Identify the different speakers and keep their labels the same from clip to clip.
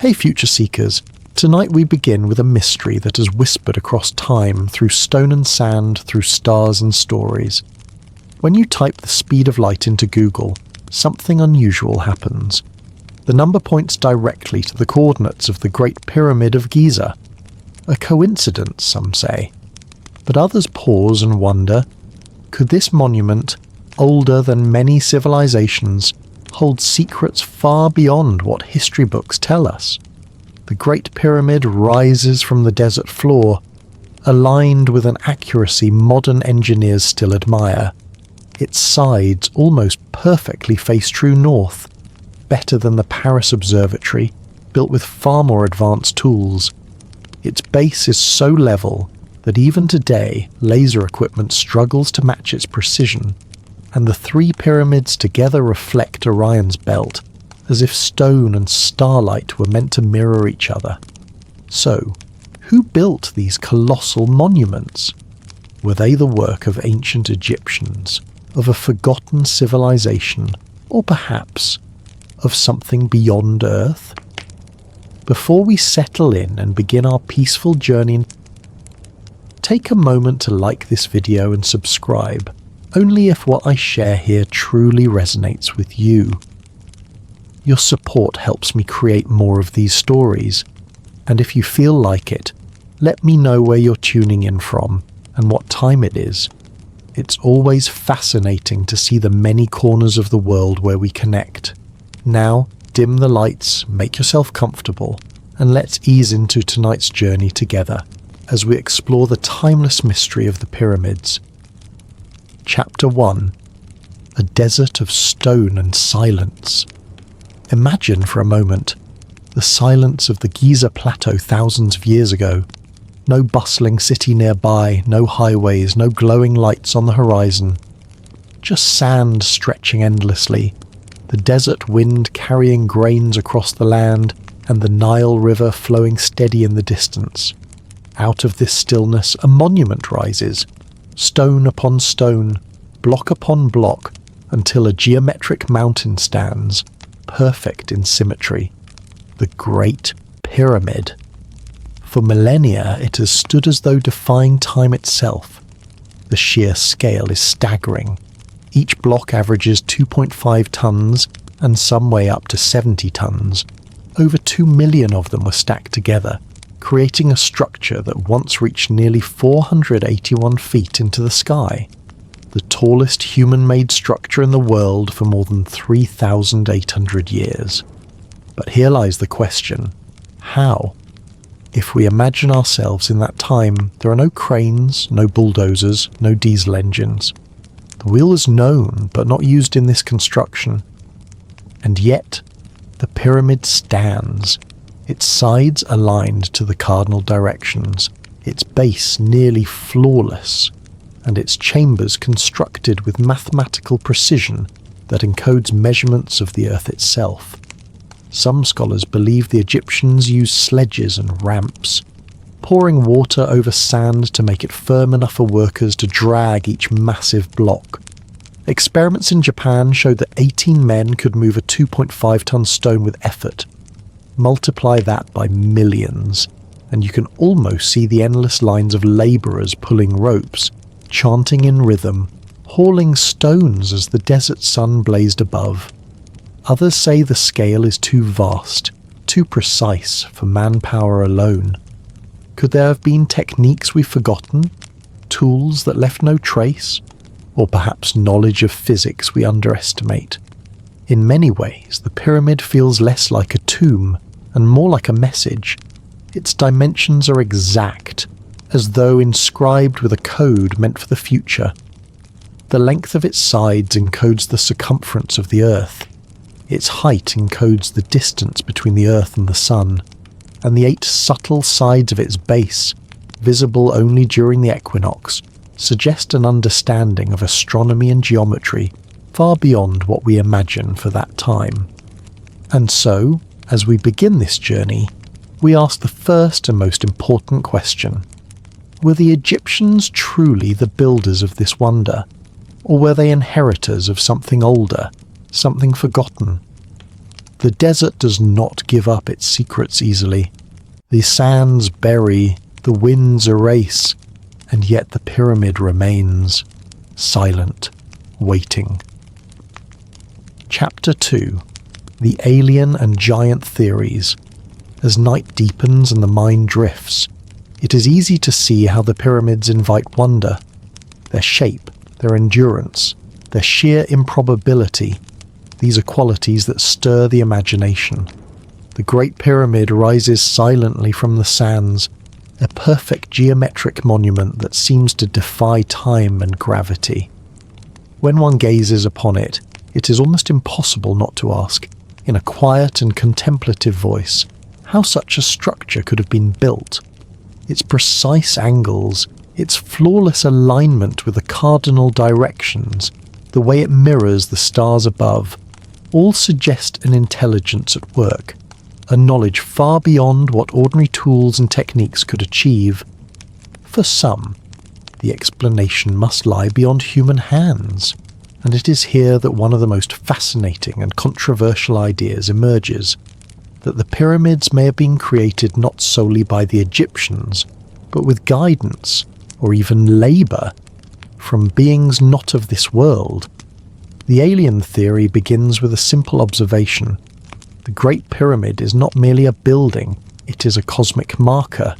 Speaker 1: Hey future seekers, tonight we begin with a mystery that has whispered across time through stone and sand, through stars and stories. When you type the speed of light into Google, something unusual happens. The number points directly to the coordinates of the Great Pyramid of Giza. A coincidence, some say. But others pause and wonder, could this monument, older than many civilizations, hold secrets far beyond what history books tell us? The Great Pyramid rises from the desert floor, aligned with an accuracy modern engineers still admire. Its sides almost perfectly face true north, better than the Paris Observatory, built with far more advanced tools. Its base is so level that even today laser equipment struggles to match its precision, and the three pyramids together reflect Orion's belt, as if stone and starlight were meant to mirror each other. So, who built these colossal monuments? Were they the work of ancient Egyptians, of a forgotten civilization, or perhaps of something beyond Earth? Before we settle in and begin our peaceful journey, take a moment to like this video and subscribe, only if what I share here truly resonates with you. Your support helps me create more of these stories, and if you feel like it, let me know where you're tuning in from and what time it is. It's always fascinating to see the many corners of the world where we connect. Now, dim the lights, make yourself comfortable, and let's ease into tonight's journey together as we explore the timeless mystery of the pyramids. Chapter 1. A desert of stone and silence. Imagine for a moment the silence of the Giza Plateau thousands of years ago. No bustling city nearby, no highways, no glowing lights on the horizon. Just sand stretching endlessly, the desert wind carrying grains across the land, and the Nile River flowing steady in the distance. Out of this stillness a monument rises, stone upon stone, block upon block, until a geometric mountain stands, perfect in symmetry. The Great Pyramid. For millennia it has stood as though defying time itself. The sheer scale is staggering. Each block averages 2.5 tons, and some weigh up to 70 tons. Over 2 million of them were stacked together, creating a structure that once reached nearly 481 feet into the sky. The tallest human-made structure in the world for more than 3,800 years. But here lies the question: how? If we imagine ourselves in that time, there are no cranes, no bulldozers, no diesel engines. The wheel is known, but not used in this construction. And yet, the pyramid stands, its sides aligned to the cardinal directions, its base nearly flawless, and its chambers constructed with mathematical precision that encodes measurements of the Earth itself. Some scholars believe the Egyptians used sledges and ramps, pouring water over sand to make it firm enough for workers to drag each massive block. Experiments in Japan showed that 18 men could move a 2.5-ton stone with effort. Multiply that by millions, and you can almost see the endless lines of labourers pulling ropes, chanting in rhythm, hauling stones as the desert sun blazed above. Others say the scale is too vast, too precise for manpower alone. Could there have been techniques we've forgotten? Tools that left no trace? Or perhaps knowledge of physics we underestimate? In many ways, the pyramid feels less like a tomb and more like a message. Its dimensions are exact, as though inscribed with a code meant for the future. The length of its sides encodes the circumference of the Earth. Its height encodes the distance between the Earth and the Sun, and the 8 subtle sides of its base, visible only during the equinox, suggest an understanding of astronomy and geometry far beyond what we imagine for that time. And so, as we begin this journey, we ask the first and most important question. Were the Egyptians truly the builders of this wonder, or were they inheritors of something older, something forgotten? The desert does not give up its secrets easily. The sands bury, the winds erase, and yet the pyramid remains, silent, waiting. Chapter 2. The Alien and Giant Theories. As night deepens and the mind drifts, it is easy to see how the pyramids invite wonder. Their shape, their endurance, their sheer improbability, these are qualities that stir the imagination. The Great Pyramid rises silently from the sands, a perfect geometric monument that seems to defy time and gravity. When one gazes upon it, it is almost impossible not to ask, in a quiet and contemplative voice, how such a structure could have been built. Its precise angles, its flawless alignment with the cardinal directions, the way it mirrors the stars above, all suggest an intelligence at work, a knowledge far beyond what ordinary tools and techniques could achieve. For some, the explanation must lie beyond human hands, and it is here that one of the most fascinating and controversial ideas emerges, that the pyramids may have been created not solely by the Egyptians, but with guidance, or even labour, from beings not of this world. The alien theory begins with a simple observation. The Great Pyramid is not merely a building, it is a cosmic marker.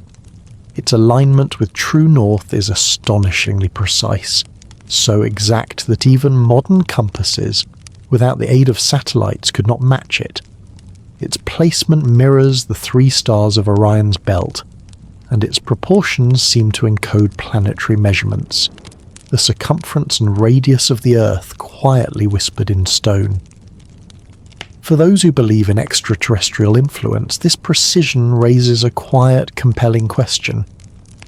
Speaker 1: Its alignment with true north is astonishingly precise, so exact that even modern compasses, without the aid of satellites, could not match it. Its placement mirrors the 3 stars of Orion's belt, and its proportions seem to encode planetary measurements, the circumference and radius of the Earth quietly whispered in stone. For those who believe in extraterrestrial influence, this precision raises a quiet, compelling question.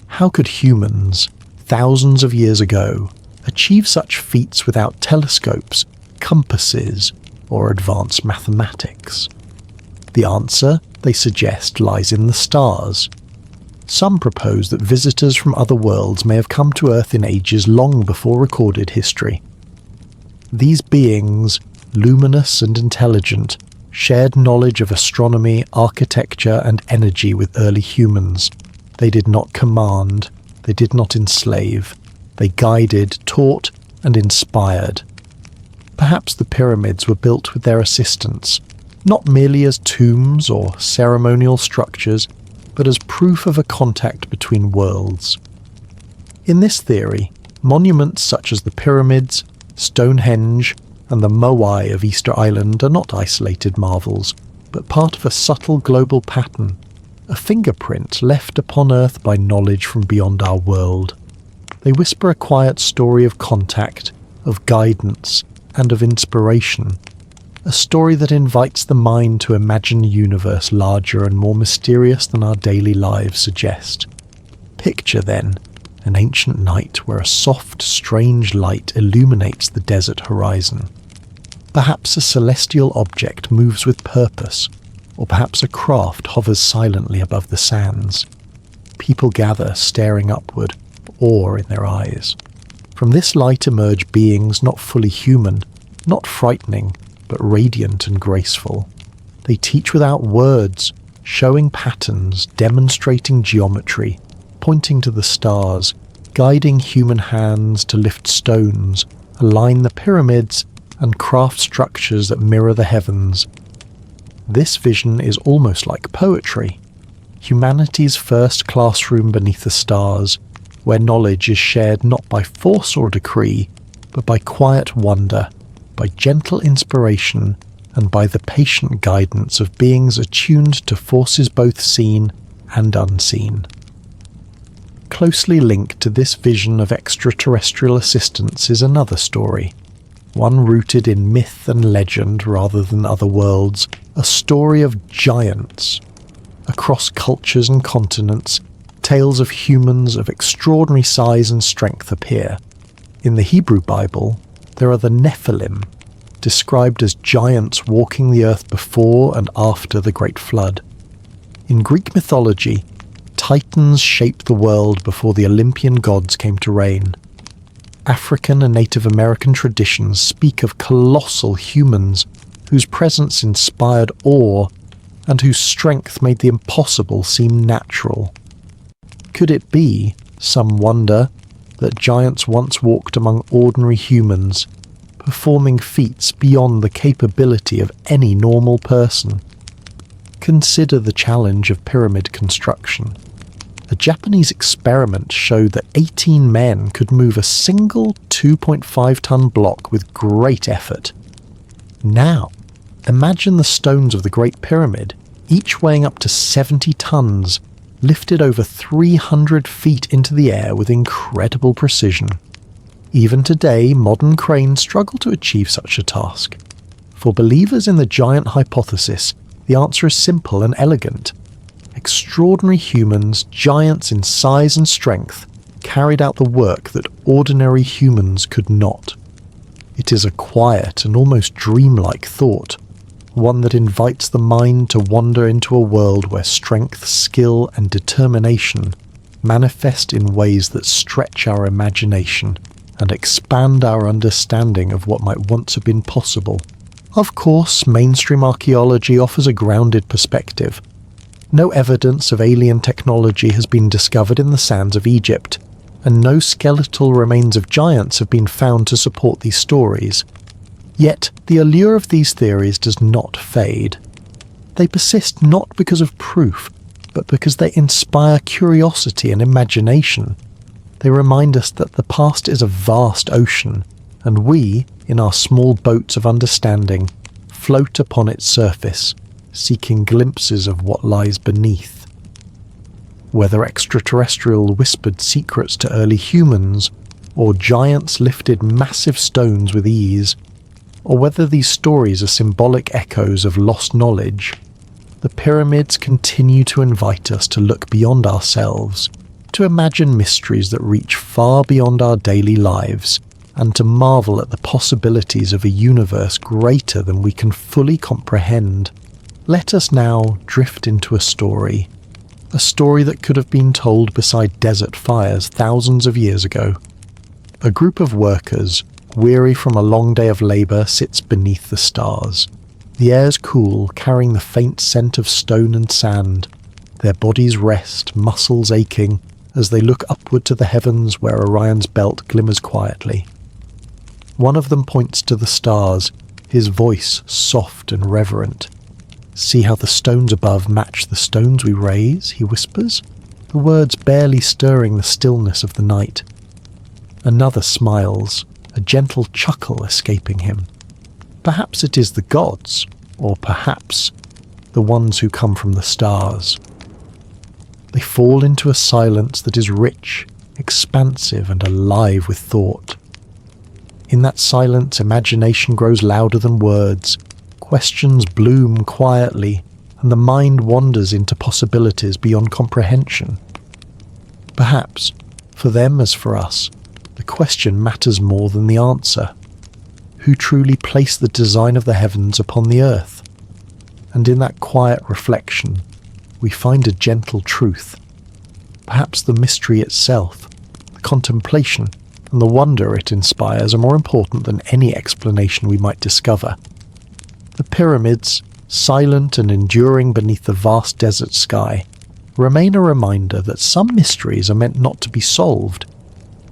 Speaker 1: How could humans, thousands of years ago, achieve such feats without telescopes, compasses, or advanced mathematics? The answer, they suggest, lies in the stars. Some propose that visitors from other worlds may have come to Earth in ages long before recorded history. These beings, luminous and intelligent, shared knowledge of astronomy, architecture, and energy with early humans. They did not command, they did not enslave, they guided, taught, and inspired. Perhaps the pyramids were built with their assistance, not merely as tombs or ceremonial structures, but as proof of a contact between worlds. In this theory, monuments such as the pyramids, Stonehenge, and the Moai of Easter Island are not isolated marvels, but part of a subtle global pattern, a fingerprint left upon Earth by knowledge from beyond our world. They whisper a quiet story of contact, of guidance, and of inspiration, a story that invites the mind to imagine a universe larger and more mysterious than our daily lives suggest. Picture, then, an ancient night where a soft, strange light illuminates the desert horizon. Perhaps a celestial object moves with purpose, or perhaps a craft hovers silently above the sands. People gather, staring upward, awe in their eyes. From this light emerge beings not fully human, not frightening, but radiant and graceful. They teach without words, showing patterns, demonstrating geometry, pointing to the stars, guiding human hands to lift stones, align the pyramids, and craft structures that mirror the heavens. This vision is almost like poetry, humanity's first classroom beneath the stars, where knowledge is shared not by force or decree, but by quiet wonder, by gentle inspiration, and by the patient guidance of beings attuned to forces both seen and unseen. Closely linked to this vision of extraterrestrial assistance is another story, one rooted in myth and legend rather than other worlds, a story of giants. Across cultures and continents, tales of humans of extraordinary size and strength appear. In the Hebrew Bible, there are the Nephilim, described as giants walking the earth before and after the Great Flood. In Greek mythology, Titans shaped the world before the Olympian gods came to reign. African and Native American traditions speak of colossal humans whose presence inspired awe, and whose strength made the impossible seem natural. Could it be, some wonder, that giants once walked among ordinary humans, performing feats beyond the capability of any normal person? Consider the challenge of pyramid construction. A Japanese experiment showed that 18 men could move a single 2.5-ton block with great effort. Now, imagine the stones of the Great Pyramid, each weighing up to 70 tons, lifted over 300 feet into the air with incredible precision. Even today, modern cranes struggle to achieve such a task. For believers in the giant hypothesis, the answer is simple and elegant. Extraordinary humans, giants in size and strength, carried out the work that ordinary humans could not. It is a quiet and almost dreamlike thought, one that invites the mind to wander into a world where strength, skill, and determination manifest in ways that stretch our imagination and expand our understanding of what might once have been possible. Of course, mainstream archaeology offers a grounded perspective. No evidence of alien technology has been discovered in the sands of Egypt, and no skeletal remains of giants have been found to support these stories. Yet, the allure of these theories does not fade. They persist not because of proof, but because they inspire curiosity and imagination. They remind us that the past is a vast ocean, and we, in our small boats of understanding, float upon its surface, seeking glimpses of what lies beneath. Whether extraterrestrial whispered secrets to early humans, or giants lifted massive stones with ease, or whether these stories are symbolic echoes of lost knowledge, the pyramids continue to invite us to look beyond ourselves, to imagine mysteries that reach far beyond our daily lives, and to marvel at the possibilities of a universe greater than we can fully comprehend. Let us now drift into a story that could have been told beside desert fires thousands of years ago. A group of workers, weary from a long day of labour, sits beneath the stars. The air's cool, carrying the faint scent of stone and sand. Their bodies rest, muscles aching, as they look upward to the heavens where Orion's belt glimmers quietly. One of them points to the stars, his voice soft and reverent. "See how the stones above match the stones we raise," he whispers, the words barely stirring the stillness of the night. Another smiles, a gentle chuckle escaping him. Perhaps it is the gods, or perhaps the ones who come from the stars. They fall into a silence that is rich, expansive, and alive with thought. In that silence, imagination grows louder than words, questions bloom quietly, and the mind wanders into possibilities beyond comprehension. Perhaps, for them as for us, the question matters more than the answer. Who truly placed the design of the heavens upon the earth? And in that quiet reflection, we find a gentle truth. Perhaps the mystery itself, the contemplation, and the wonder it inspires are more important than any explanation we might discover. The pyramids, silent and enduring beneath the vast desert sky, remain a reminder that some mysteries are meant not to be solved,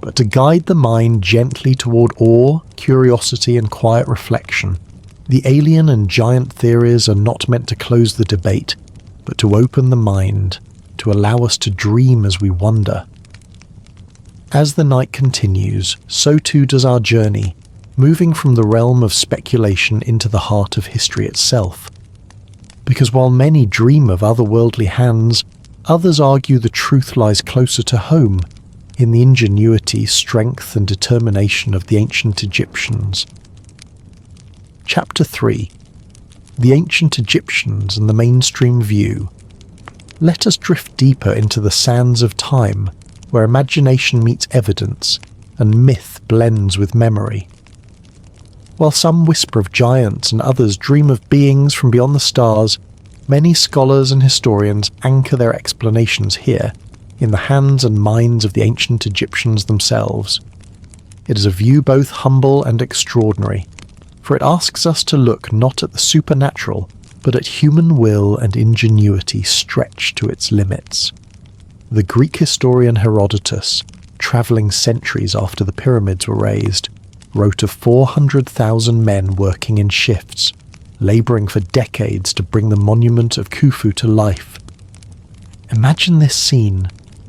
Speaker 1: but to guide the mind gently toward awe, curiosity, and quiet reflection. The alien and giant theories are not meant to close the debate, but to open the mind, to allow us to dream as we wonder. As the night continues, so too does our journey, moving from the realm of speculation into the heart of history itself. Because while many dream of otherworldly hands, others argue the truth lies closer to home, in the ingenuity, strength, and determination of the ancient Egyptians. Chapter 3. The Ancient Egyptians and the Mainstream View. Let us drift deeper into the sands of time, where imagination meets evidence, and myth blends with memory. While some whisper of giants and others dream of beings from beyond the stars, many scholars and historians anchor their explanations here, in the hands and minds of the ancient Egyptians themselves. It is a view both humble and extraordinary, for it asks us to look not at the supernatural, but at human will and ingenuity stretched to its limits. The Greek historian Herodotus, travelling centuries after the pyramids were raised, wrote of 400,000 men working in shifts, labouring for decades to bring the monument of Khufu to life. Imagine this scene: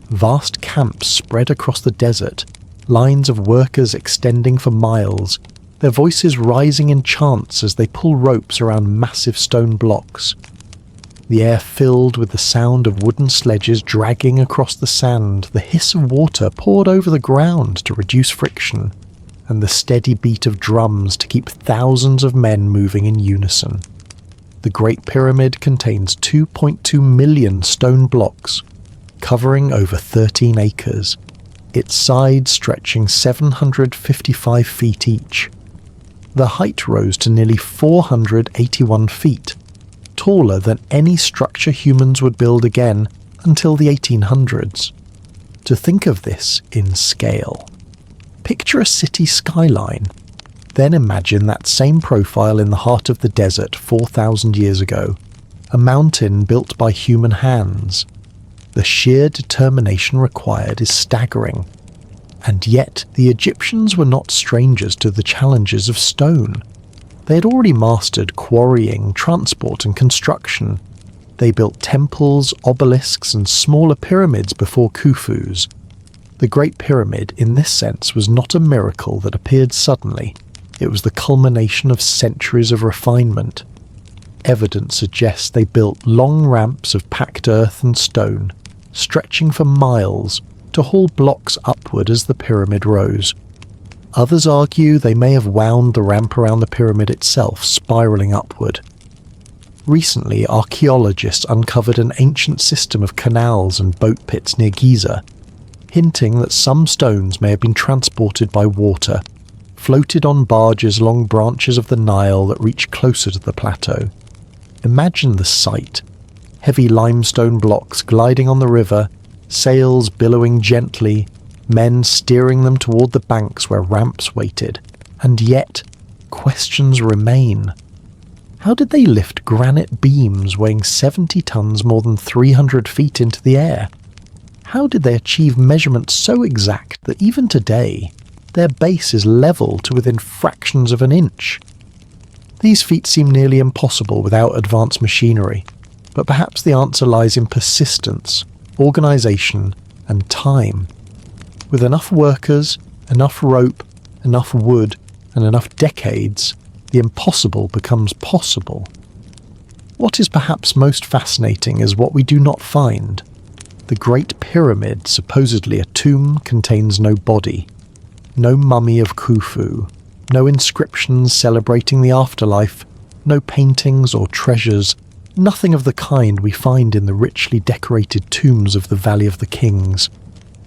Speaker 1: vast camps spread across the desert, lines of workers extending for miles, their voices rising in chants as they pull ropes around massive stone blocks. The air filled with the sound of wooden sledges dragging across the sand, the hiss of water poured over the ground to reduce friction, and the steady beat of drums to keep thousands of men moving in unison. The Great Pyramid contains 2.2 million stone blocks, covering over 13 acres, its sides stretching 755 feet each. The height rose to nearly 481 feet, taller than any structure humans would build again until the 1800s. To think of this in scale. Picture a city skyline. Then imagine that same profile in the heart of the desert 4,000 years ago, a mountain built by human hands. The sheer determination required is staggering. And yet, the Egyptians were not strangers to the challenges of stone. They had already mastered quarrying, transport, and construction. They built temples, obelisks, and smaller pyramids before Khufu's. The Great Pyramid, in this sense, was not a miracle that appeared suddenly. It was the culmination of centuries of refinement. Evidence suggests they built long ramps of packed earth and stone, stretching for miles, to haul blocks upward as the pyramid rose. Others argue they may have wound the ramp around the pyramid itself, spiralling upward. Recently, archaeologists uncovered an ancient system of canals and boat pits near Giza, hinting that some stones may have been transported by water, floated on barges along branches of the Nile that reach closer to the plateau. Imagine the sight: heavy limestone blocks gliding on the river, sails billowing gently, men steering them toward the banks where ramps waited. And yet, questions remain. How did they lift granite beams weighing 70 tons more than 300 feet into the air? How did they achieve measurements so exact that even today, their base is level to within fractions of an inch? These feats seem nearly impossible without advanced machinery, but perhaps the answer lies in persistence, organisation, and time. With enough workers, enough rope, enough wood, and enough decades, the impossible becomes possible. What is perhaps most fascinating is what we do not find. The Great Pyramid, supposedly a tomb, contains no body, no mummy of Khufu, no inscriptions celebrating the afterlife, no paintings or treasures, nothing of the kind we find in the richly decorated tombs of the Valley of the Kings.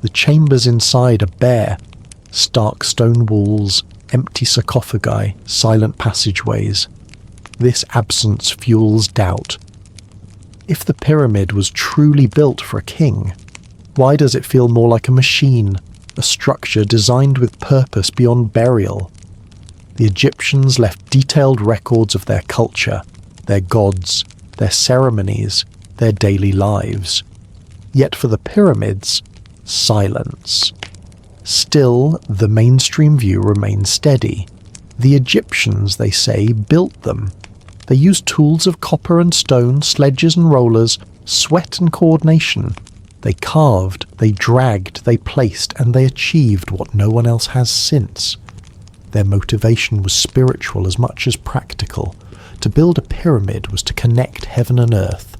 Speaker 1: The chambers inside are bare: stark stone walls, empty sarcophagi, silent passageways. This absence fuels doubt. If the pyramid was truly built for a king, why does it feel more like a machine, a structure designed with purpose beyond burial? The Egyptians left detailed records of their culture, their gods, their ceremonies, their daily lives. Yet for the pyramids, silence. Still, the mainstream view remains steady. The Egyptians, they say, built them. They used tools of copper and stone, sledges and rollers, sweat and coordination. They carved, they dragged, they placed, and they achieved what no one else has since. Their motivation was spiritual as much as practical. To build a pyramid was to connect heaven and earth,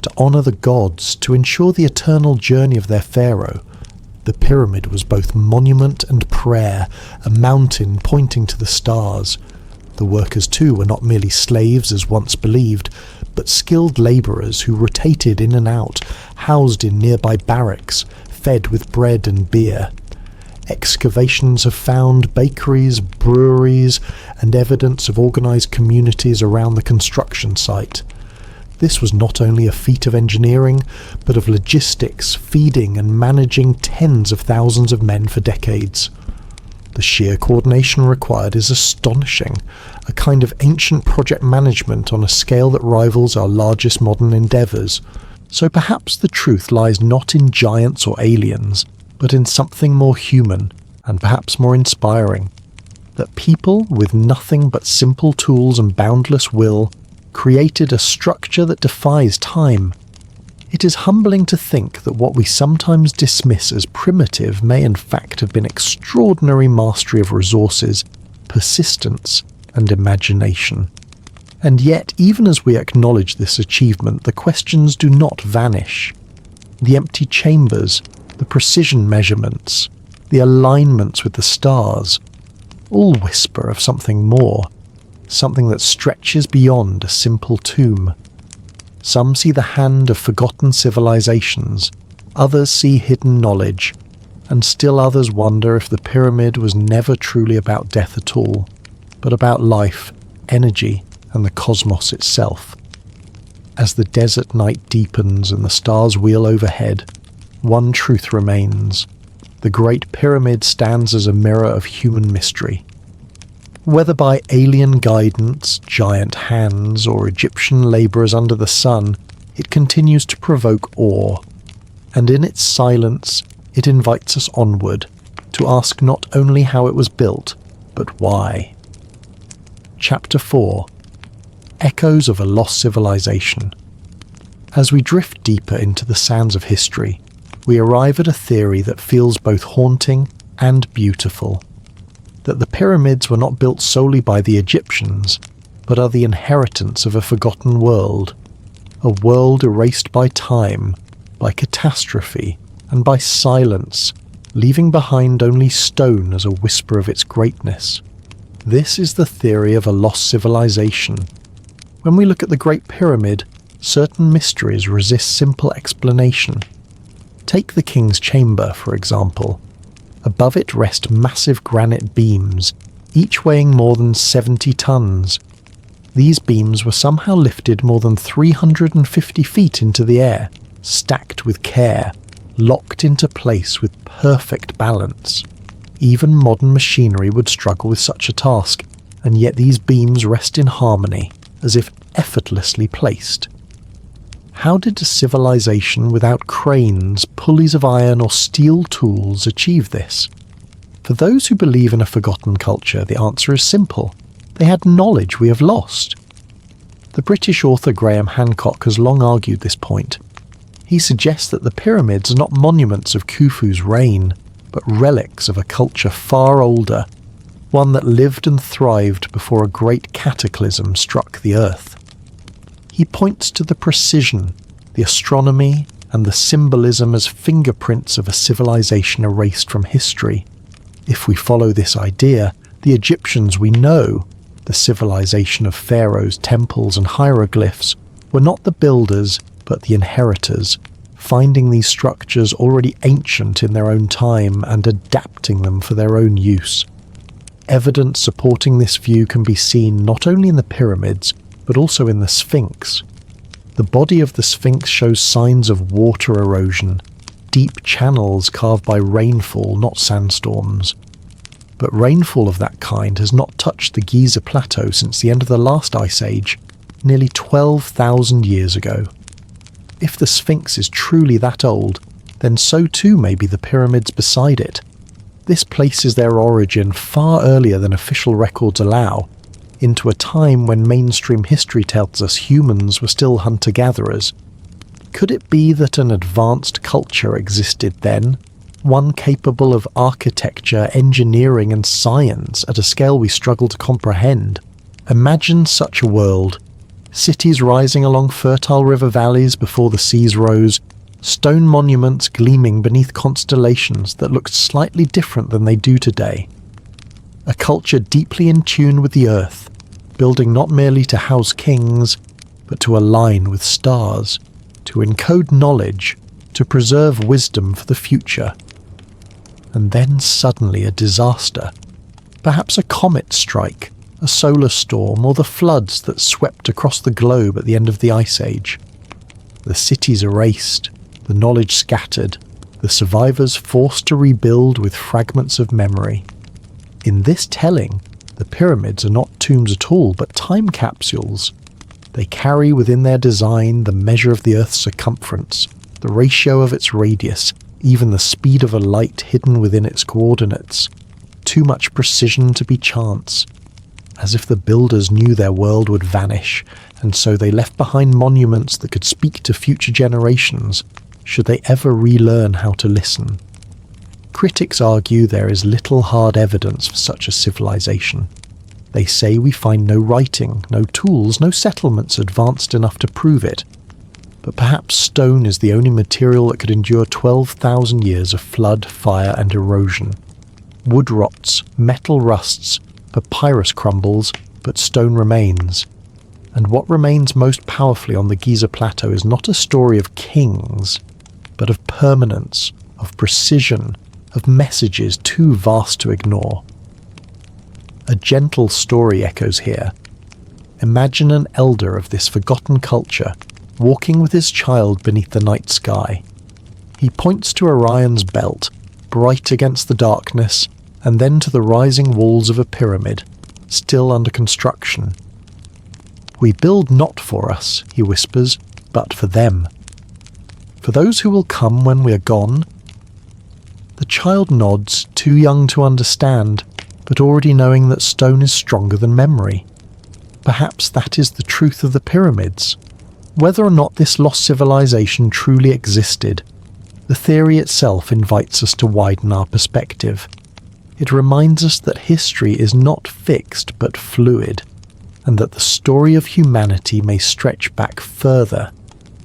Speaker 1: to honour the gods, to ensure the eternal journey of their pharaoh. The pyramid was both monument and prayer, a mountain pointing to the stars. The workers too were not merely slaves as once believed, but skilled labourers who rotated in and out, housed in nearby barracks, fed with bread and beer. Excavations have found bakeries, breweries, and evidence of organised communities around the construction site. This was not only a feat of engineering, but of logistics, feeding and managing tens of thousands of men for decades. The sheer coordination required is astonishing, a kind of ancient project management on a scale that rivals our largest modern endeavours. So perhaps the truth lies not in giants or aliens, but in something more human, and perhaps more inspiring. That people, with nothing but simple tools and boundless will, created a structure that defies time. It is humbling to think that what we sometimes dismiss as primitive may in fact have been extraordinary mastery of resources, persistence, and imagination. And yet, even as we acknowledge this achievement, the questions do not vanish. The empty chambers, the precision measurements, the alignments with the stars, all whisper of something more, something that stretches beyond a simple tomb. Some see the hand of forgotten civilizations, others see hidden knowledge, and still others wonder if the pyramid was never truly about death at all, but about life, energy, and the cosmos itself. As the desert night deepens and the stars wheel overhead, one truth remains. The Great Pyramid stands as a mirror of human mystery. Whether by alien guidance, giant hands, or Egyptian labourers under the sun, it continues to provoke awe. And in its silence, it invites us onward, to ask not only how it was built, but why. Chapter 4. Echoes of a Lost Civilization. As we drift deeper into the sands of history, we arrive at a theory that feels both haunting and beautiful. That the pyramids were not built solely by the Egyptians, but are the inheritance of a forgotten world, a world erased by time, by catastrophe, and by silence, leaving behind only stone as a whisper of its greatness. This is the theory of a lost civilization. When we look at the Great Pyramid, certain mysteries resist simple explanation. Take the King's Chamber, for example. Above it rest massive granite beams, each weighing more than 70 tons. These beams were somehow lifted more than 350 feet into the air, stacked with care, locked into place with perfect balance. Even modern machinery would struggle with such a task, and yet these beams rest in harmony, as if effortlessly placed. How did a civilization without cranes, pulleys of iron or steel tools achieve this? For those who believe in a forgotten culture, the answer is simple. They had knowledge we have lost. The British author Graham Hancock has long argued this point. He suggests that the pyramids are not monuments of Khufu's reign, but relics of a culture far older, one that lived and thrived before a great cataclysm struck the earth. He points to the precision, the astronomy, and the symbolism as fingerprints of a civilization erased from history. If we follow this idea, the Egyptians we know, the civilization of pharaohs, temples, and hieroglyphs, were not the builders, but the inheritors, finding these structures already ancient in their own time and adapting them for their own use. Evidence supporting this view can be seen not only in the pyramids, but also in the Sphinx. The body of the Sphinx shows signs of water erosion, deep channels carved by rainfall, not sandstorms. But rainfall of that kind has not touched the Giza Plateau since the end of the last ice age, nearly 12,000 years ago. If the Sphinx is truly that old, then so too may be the pyramids beside it. This places their origin far earlier than official records allow, into a time when mainstream history tells us humans were still hunter-gatherers. Could it be that an advanced culture existed then, one capable of architecture, engineering and science at a scale we struggle to comprehend? Imagine such a world. Cities rising along fertile river valleys before the seas rose, stone monuments gleaming beneath constellations that looked slightly different than they do today. A culture deeply in tune with the earth, building not merely to house kings, but to align with stars, to encode knowledge, to preserve wisdom for the future. And then suddenly a disaster. Perhaps a comet strike, a solar storm, or the floods that swept across the globe at the end of the Ice Age. The cities erased, the knowledge scattered, the survivors forced to rebuild with fragments of memory. In this telling, the pyramids are not tombs at all, but time capsules. They carry within their design the measure of the Earth's circumference, the ratio of its radius, even the speed of a light hidden within its coordinates. Too much precision to be chance. As if the builders knew their world would vanish, and so they left behind monuments that could speak to future generations, should they ever relearn how to listen. Critics argue there is little hard evidence for such a civilization. They say we find no writing, no tools, no settlements advanced enough to prove it. But perhaps stone is the only material that could endure 12,000 years of flood, fire and erosion. Wood rots, metal rusts, papyrus crumbles, but stone remains. And what remains most powerfully on the Giza Plateau is not a story of kings, but of permanence, of precision, of messages too vast to ignore. A gentle story echoes here. Imagine an elder of this forgotten culture walking with his child beneath the night sky. He points to Orion's belt, bright against the darkness, and then to the rising walls of a pyramid, still under construction. "We build not for us," he whispers, "but for them. For those who will come when we are gone." The child nods, too young to understand, but already knowing that stone is stronger than memory. Perhaps that is the truth of the pyramids. Whether or not this lost civilization truly existed, the theory itself invites us to widen our perspective. It reminds us that history is not fixed but fluid, and that the story of humanity may stretch back further,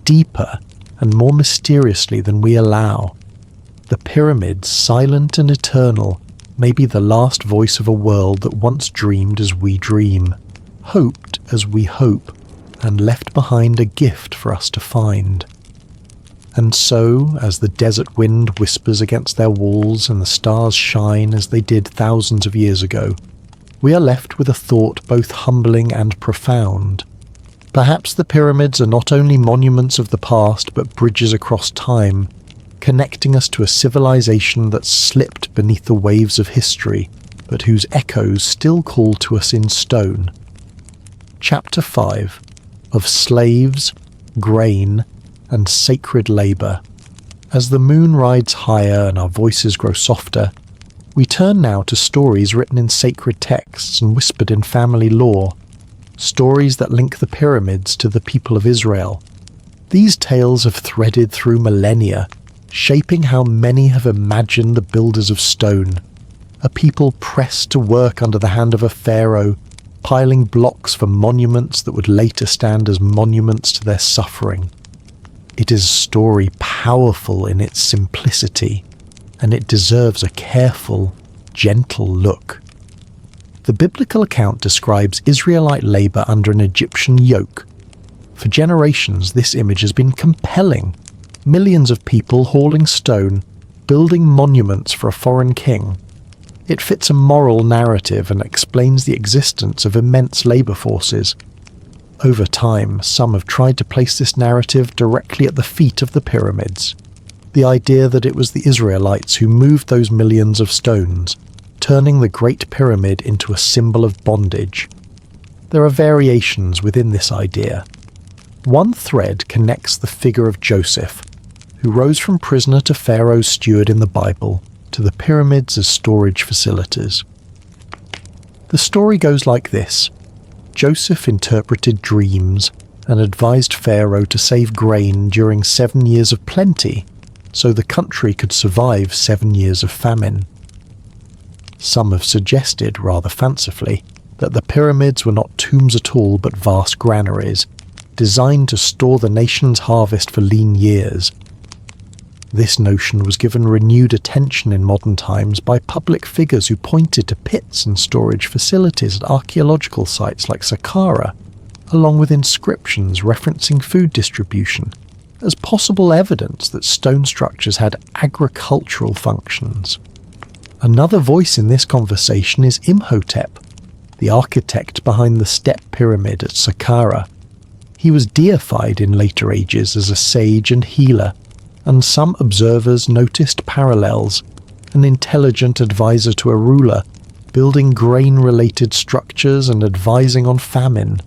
Speaker 1: deeper, and more mysteriously than we allow. The pyramids, silent and eternal, may be the last voice of a world that once dreamed as we dream, hoped as we hope, and left behind a gift for us to find. And so, as the desert wind whispers against their walls and the stars shine as they did thousands of years ago, we are left with a thought both humbling and profound. Perhaps the pyramids are not only monuments of the past but bridges across time, connecting us to a civilization that slipped beneath the waves of history, but whose echoes still call to us in stone. Chapter 5. Of Slaves, Grain, and Sacred Labour. As the moon rides higher and our voices grow softer, we turn now to stories written in sacred texts and whispered in family lore, stories that link the pyramids to the people of Israel. These tales have threaded through millennia, shaping how many have imagined the builders of stone, a people pressed to work under the hand of a pharaoh, piling blocks for monuments that would later stand as monuments to their suffering. It is a story powerful in its simplicity, and it deserves a careful, gentle look. The biblical account describes Israelite labour under an Egyptian yoke. For generations, this image has been compelling. Millions of people hauling stone, building monuments for a foreign king. It fits a moral narrative and explains the existence of immense labour forces. Over time, some have tried to place this narrative directly at the feet of the pyramids. The idea that it was the Israelites who moved those millions of stones, turning the Great Pyramid into a symbol of bondage. There are variations within this idea. One thread connects the figure of Joseph, who rose from prisoner to Pharaoh's steward in the Bible, to the pyramids as storage facilities. The story goes like this. Joseph interpreted dreams and advised Pharaoh to save grain during 7 years of plenty, so the country could survive 7 years of famine. Some have suggested, rather fancifully, that the pyramids were not tombs at all but vast granaries, designed to store the nation's harvest for lean years. This notion was given renewed attention in modern times by public figures who pointed to pits and storage facilities at archaeological sites like Saqqara, along with inscriptions referencing food distribution, as possible evidence that stone structures had agricultural functions. Another voice in this conversation is Imhotep, the architect behind the Step Pyramid at Saqqara. He was deified in later ages as a sage and healer, and some observers noticed parallels, an intelligent advisor to a ruler, building grain-related structures and advising on famine.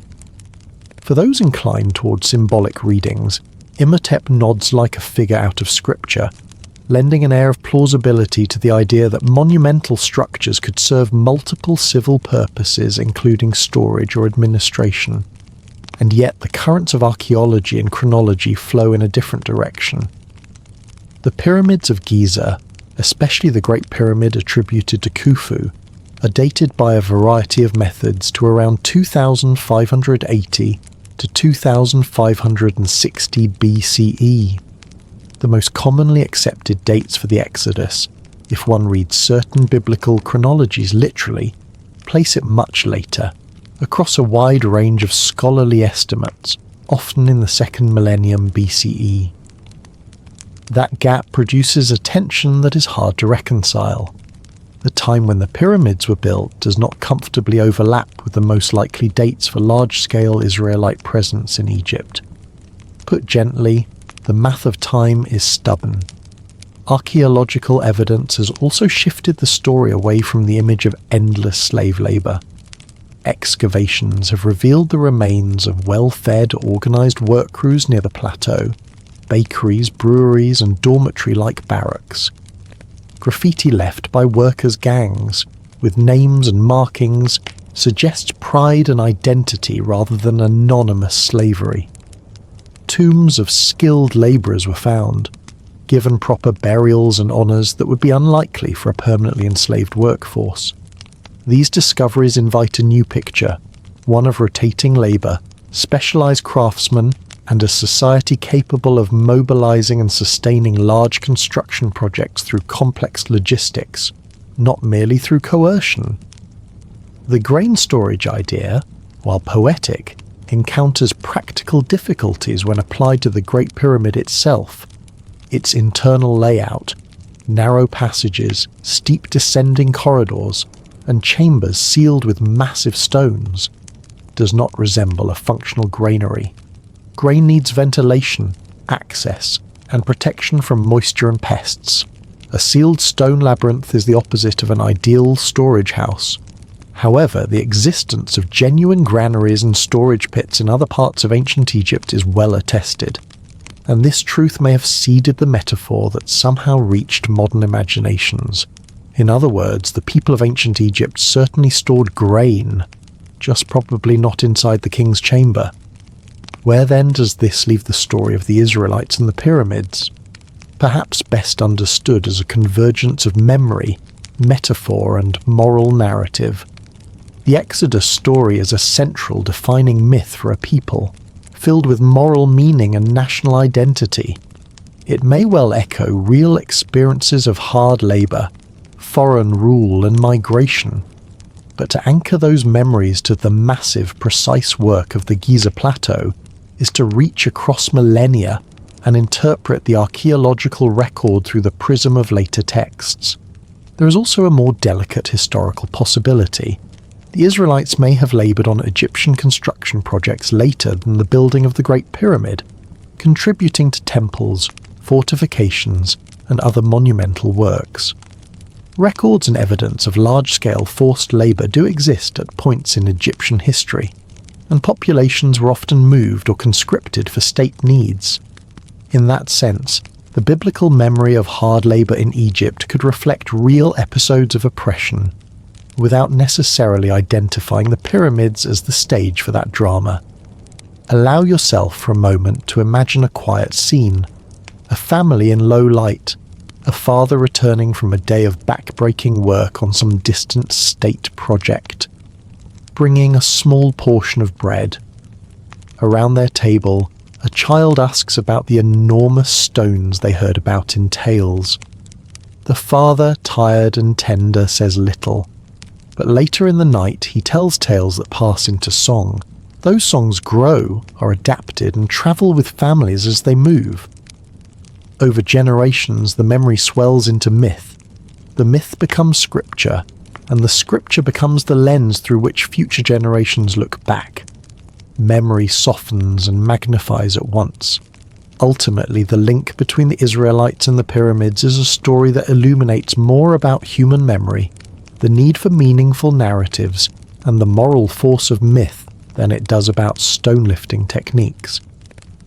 Speaker 1: For those inclined towards symbolic readings, Imhotep nods like a figure out of scripture, lending an air of plausibility to the idea that monumental structures could serve multiple civil purposes, including storage or administration. And yet the currents of archaeology and chronology flow in a different direction. The pyramids of Giza, especially the Great Pyramid attributed to Khufu, are dated by a variety of methods to around 2580 to 2560 BCE. The most commonly accepted dates for the Exodus, if one reads certain biblical chronologies literally, place it much later, across a wide range of scholarly estimates, often in the 2nd millennium BCE. That gap produces a tension that is hard to reconcile. The time when the pyramids were built does not comfortably overlap with the most likely dates for large-scale Israelite presence in Egypt. Put gently, the math of time is stubborn. Archaeological evidence has also shifted the story away from the image of endless slave labour. Excavations have revealed the remains of well-fed, organised work crews near the plateau, bakeries, breweries and dormitory-like barracks. Graffiti left by workers' gangs, with names and markings, suggests pride and identity rather than anonymous slavery. Tombs of skilled labourers were found, given proper burials and honours that would be unlikely for a permanently enslaved workforce. These discoveries invite a new picture, one of rotating labour, specialised craftsmen, and a society capable of mobilising and sustaining large construction projects through complex logistics, not merely through coercion. The grain storage idea, while poetic, encounters practical difficulties when applied to the Great Pyramid itself. Its internal layout, narrow passages, steep descending corridors, and chambers sealed with massive stones, does not resemble a functional granary. Grain needs ventilation, access, and protection from moisture and pests. A sealed stone labyrinth is the opposite of an ideal storage house. However, the existence of genuine granaries and storage pits in other parts of ancient Egypt is well attested, and this truth may have seeded the metaphor that somehow reached modern imaginations. In other words, the people of ancient Egypt certainly stored grain, just probably not inside the king's chamber. Where then does this leave the story of the Israelites and the pyramids? Perhaps best understood as a convergence of memory, metaphor, and moral narrative. The Exodus story is a central defining myth for a people, filled with moral meaning and national identity. It may well echo real experiences of hard labour, foreign rule and migration, but to anchor those memories to the massive, precise work of the Giza Plateau is to reach across millennia and interpret the archaeological record through the prism of later texts. There is also a more delicate historical possibility. The Israelites may have laboured on Egyptian construction projects later than the building of the Great Pyramid, contributing to temples, fortifications, and other monumental works. Records and evidence of large-scale forced labour do exist at points in Egyptian history, and populations were often moved or conscripted for state needs. In that sense, the biblical memory of hard labour in Egypt could reflect real episodes of oppression, without necessarily identifying the pyramids as the stage for that drama. Allow yourself for a moment to imagine a quiet scene, a family in low light, a father returning from a day of back-breaking work on some distant state project, bringing a small portion of bread. Around their table, a child asks about the enormous stones they heard about in tales. The father, tired and tender, says little, but later in the night he tells tales that pass into song. Those songs grow, are adapted, and travel with families as they move. Over generations, the memory swells into myth. The myth becomes scripture, and the scripture becomes the lens through which future generations look back. Memory softens and magnifies at once. Ultimately, the link between the Israelites and the pyramids is a story that illuminates more about human memory the need for meaningful narratives, and the moral force of myth than it does about stone-lifting techniques.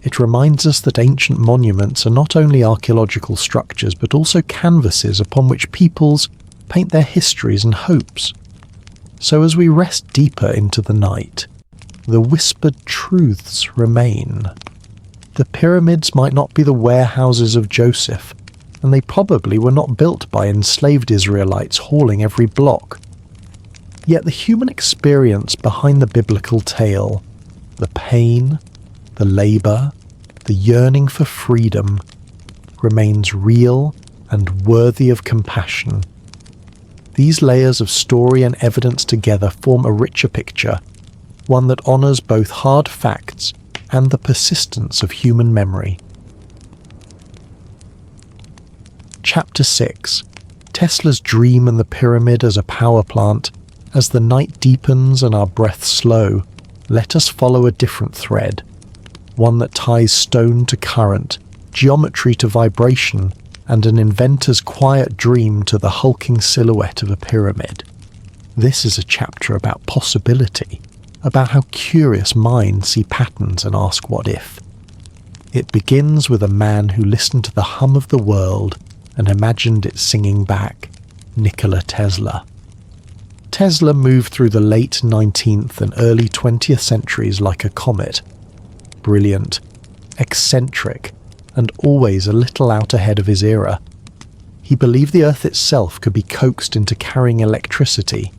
Speaker 1: It reminds us that ancient monuments are not only archaeological structures but also canvases upon which peoples paint their histories and hopes. So as we rest deeper into the night, the whispered truths remain. The pyramids might not be the warehouses of Joseph, and they probably were not built by enslaved Israelites hauling every block. Yet the human experience behind the biblical tale, the pain, the labour, the yearning for freedom, remains real and worthy of compassion. These layers of story and evidence together form a richer picture, one that honours both hard facts and the persistence of human memory. Chapter 6. Tesla's Dream and the Pyramid as a Power Plant. As the night deepens and our breaths slow, let us follow a different thread, one that ties stone to current, geometry to vibration, and an inventor's quiet dream to the hulking silhouette of a pyramid. This is a chapter about possibility, about how curious minds see patterns and ask what if. It begins with a man who listened to the hum of the world and imagined it singing back, Nikola Tesla. Tesla moved through the late 19th and early 20th centuries like a comet, brilliant, eccentric, and always a little out ahead of his era. He believed the Earth itself could be coaxed into carrying electricity.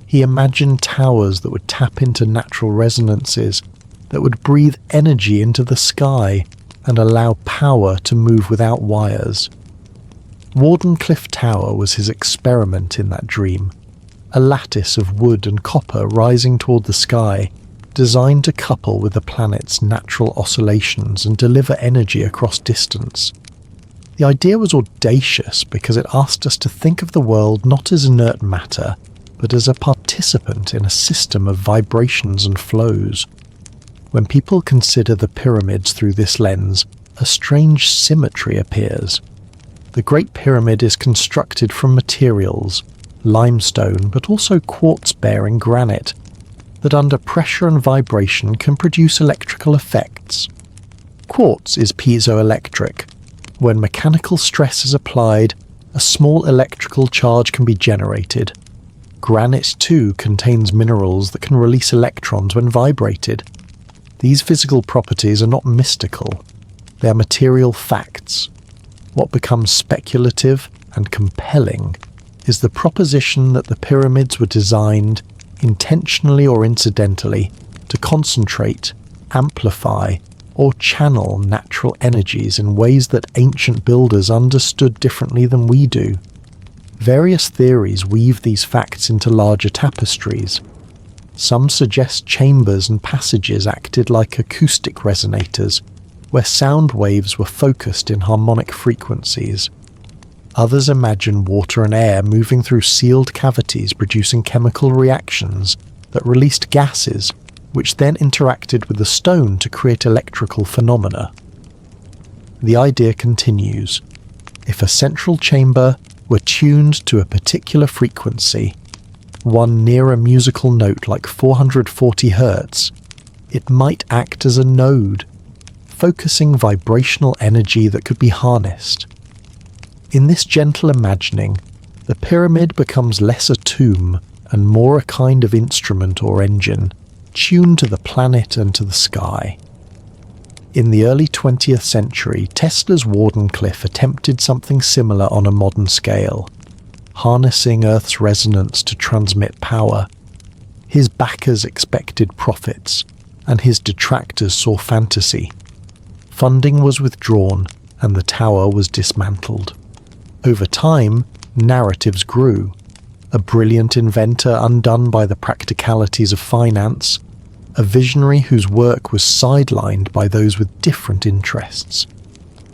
Speaker 1: He imagined towers that would tap into natural resonances, that would breathe energy into the sky and allow power to move without wires. Wardenclyffe Tower was his experiment in that dream, a lattice of wood and copper rising toward the sky, designed to couple with the planet's natural oscillations and deliver energy across distance. The idea was audacious because it asked us to think of the world not as inert matter, but as a participant in a system of vibrations and flows. When people consider the pyramids through this lens, a strange symmetry appears. The Great Pyramid is constructed from materials, limestone but also quartz-bearing granite, that under pressure and vibration can produce electrical effects. Quartz is piezoelectric. When mechanical stress is applied, a small electrical charge can be generated. Granite too contains minerals that can release electrons when vibrated. These physical properties are not mystical. They are material facts. What becomes speculative and compelling is the proposition that the pyramids were designed, intentionally or incidentally, to concentrate, amplify, or channel natural energies in ways that ancient builders understood differently than we do. Various theories weave these facts into larger tapestries. Some suggest chambers and passages acted like acoustic resonators, where sound waves were focused in harmonic frequencies. Others imagine water and air moving through sealed cavities producing chemical reactions that released gases, which then interacted with the stone to create electrical phenomena. The idea continues. If a central chamber were tuned to a particular frequency, one near a musical note like 440 Hz, it might act as a node, focusing vibrational energy that could be harnessed. In this gentle imagining, the pyramid becomes less a tomb and more a kind of instrument or engine, tuned to the planet and to the sky. In the early 20th century, Tesla's Wardenclyffe attempted something similar on a modern scale, harnessing Earth's resonance to transmit power. His backers expected profits, and his detractors saw fantasy. Funding was withdrawn, and the tower was dismantled. Over time, narratives grew. A brilliant inventor undone by the practicalities of finance, a visionary whose work was sidelined by those with different interests.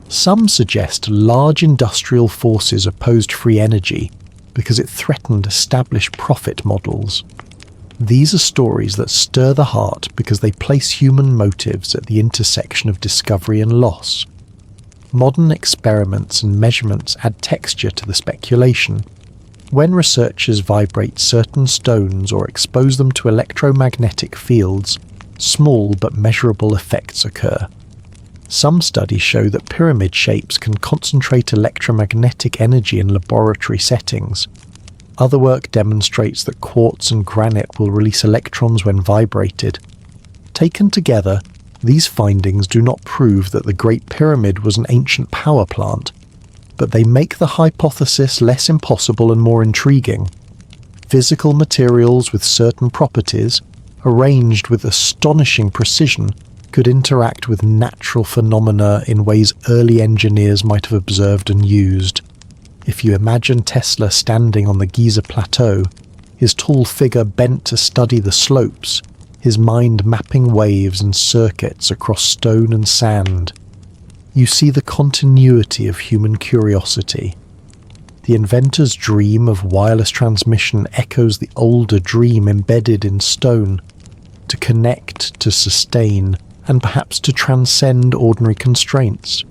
Speaker 1: Some suggest large industrial forces opposed free energy because it threatened established profit models. These are stories that stir the heart because they place human motives at the intersection of discovery and loss. Modern experiments and measurements add texture to the speculation. When researchers vibrate certain stones or expose them to electromagnetic fields, small but measurable effects occur. Some studies show that pyramid shapes can concentrate electromagnetic energy in laboratory settings. Other work demonstrates that quartz and granite will release electrons when vibrated. Taken together, these findings do not prove that the Great Pyramid was an ancient power plant, but they make the hypothesis less impossible and more intriguing. Physical materials with certain properties, arranged with astonishing precision, could interact with natural phenomena in ways early engineers might have observed and used. If you imagine Tesla standing on the Giza plateau, his tall figure bent to study the slopes, his mind mapping waves and circuits across stone and sand, you see the continuity of human curiosity. The inventor's dream of wireless transmission echoes the older dream embedded in stone, to connect, to sustain, and perhaps to transcend ordinary constraints.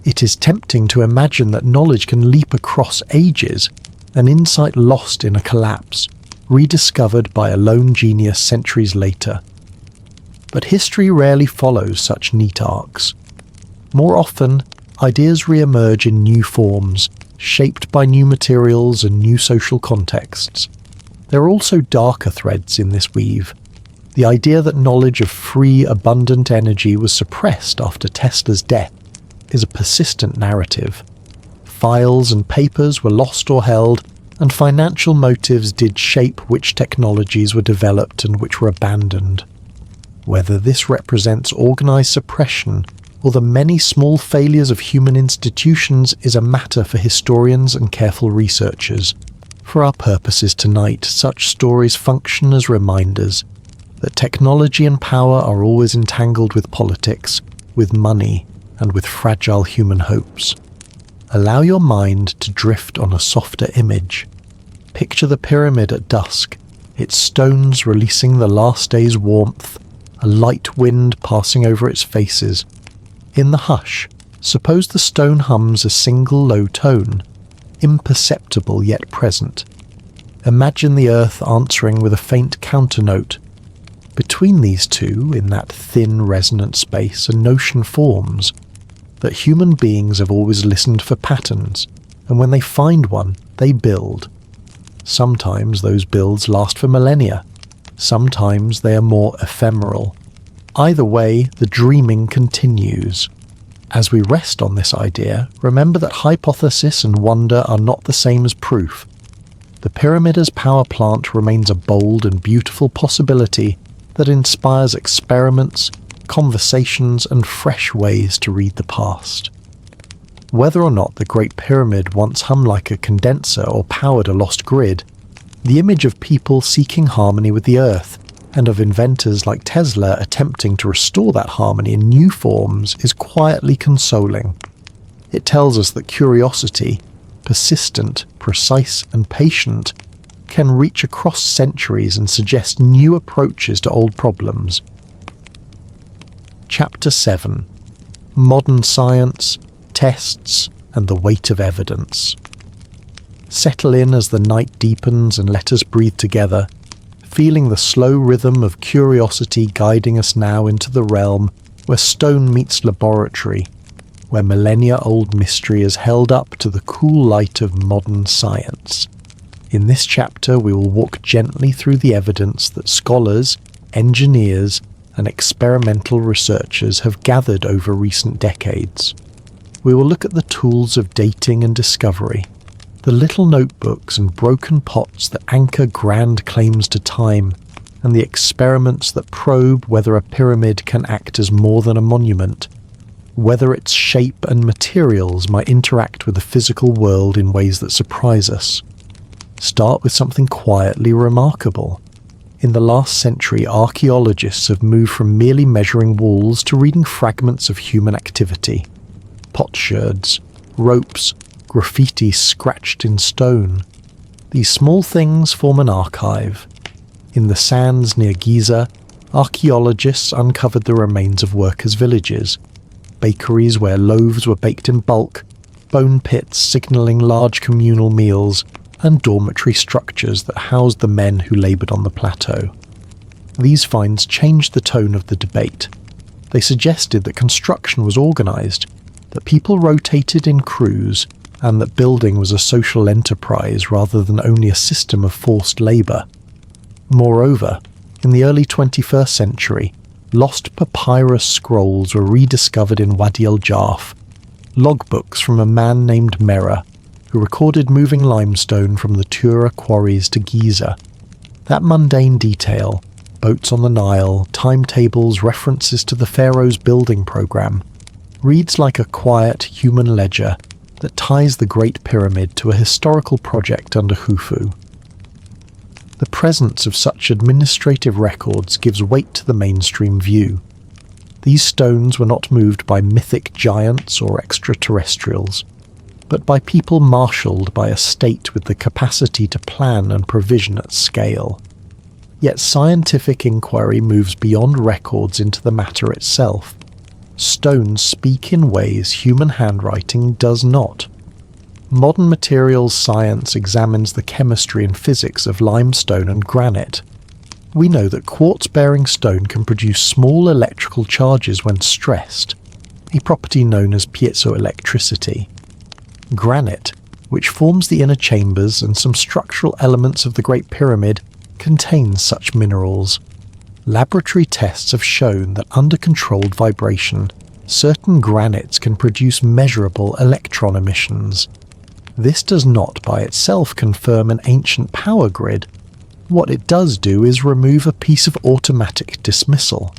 Speaker 1: It is tempting to imagine that knowledge can leap across ages, an insight lost in a collapse, rediscovered by a lone genius centuries later. But history rarely follows such neat arcs. More often, ideas re-emerge in new forms, shaped by new materials and new social contexts. There are also darker threads in this weave. The idea that knowledge of free, abundant energy was suppressed after Tesla's death is a persistent narrative. Files and papers were lost or held, and financial motives did shape which technologies were developed and which were abandoned. Whether this represents organized suppression or the many small failures of human institutions is a matter for historians and careful researchers. For our purposes tonight, such stories function as reminders that technology and power are always entangled with politics, with money, and with fragile human hopes. Allow your mind to drift on a softer image. Picture the pyramid at dusk, its stones releasing the last day's warmth, a light wind passing over its faces. In the hush, suppose the stone hums a single low tone, imperceptible yet present. Imagine the earth answering with a faint counternote. Between these two, in that thin resonant space, a notion forms that human beings have always listened for patterns, and when they find one, they build. Sometimes those builds last for millennia. Sometimes they are more ephemeral. Either way, the dreaming continues. As we rest on this idea, remember that hypothesis and wonder are not the same as proof. The pyramid as power plant remains a bold and beautiful possibility that inspires experiments, conversations, and fresh ways to read the past. Whether or not the Great Pyramid once hummed like a condenser or powered a lost grid, the image of people seeking harmony with the earth, and of inventors like Tesla attempting to restore that harmony in new forms, is quietly consoling. It tells us that curiosity, persistent, precise, and patient, can reach across centuries and suggest new approaches to old problems. Chapter 7: Modern Science, Tests, and the Weight of Evidence. Settle in as the night deepens and let us breathe together, feeling the slow rhythm of curiosity guiding us now into the realm where stone meets laboratory, where millennia-old mystery is held up to the cool light of modern science. In this chapter, we will walk gently through the evidence that scholars, engineers, and experimental researchers have gathered over recent decades. We will look at the tools of dating and discovery, the little notebooks and broken pots that anchor grand claims to time, and the experiments that probe whether a pyramid can act as more than a monument, whether its shape and materials might interact with the physical world in ways that surprise us. Start with something quietly remarkable. In the last century, archaeologists have moved from merely measuring walls to reading fragments of human activity. Potsherds, ropes, graffiti scratched in stone. These small things form an archive. In the sands near Giza, archaeologists uncovered the remains of workers' villages, bakeries where loaves were baked in bulk, bone pits signalling large communal meals, and dormitory structures that housed the men who laboured on the plateau. These finds changed the tone of the debate. They suggested that construction was organised, that people rotated in crews, and that building was a social enterprise rather than only a system of forced labour. Moreover, in the early 21st century, lost papyrus scrolls were rediscovered in Wadi al-Jarf, logbooks from a man named Merah, who recorded moving limestone from the Tura quarries to Giza. That mundane detail, boats on the Nile, timetables, references to the pharaoh's building program, reads like a quiet human ledger that ties the Great Pyramid to a historical project under Khufu. The presence of such administrative records gives weight to the mainstream view. These stones were not moved by mythic giants or extraterrestrials, but by people marshalled by a state with the capacity to plan and provision at scale. Yet scientific inquiry moves beyond records into the matter itself. Stones speak in ways human handwriting does not. Modern materials science examines the chemistry and physics of limestone and granite. We know that quartz-bearing stone can produce small electrical charges when stressed, a property known as piezoelectricity. Granite, which forms the inner chambers and some structural elements of the Great Pyramid, contains such minerals. Laboratory tests have shown that under controlled vibration, certain granites can produce measurable electron emissions. This does not by itself confirm an ancient power grid. What it does do is remove a piece of automatic dismissal.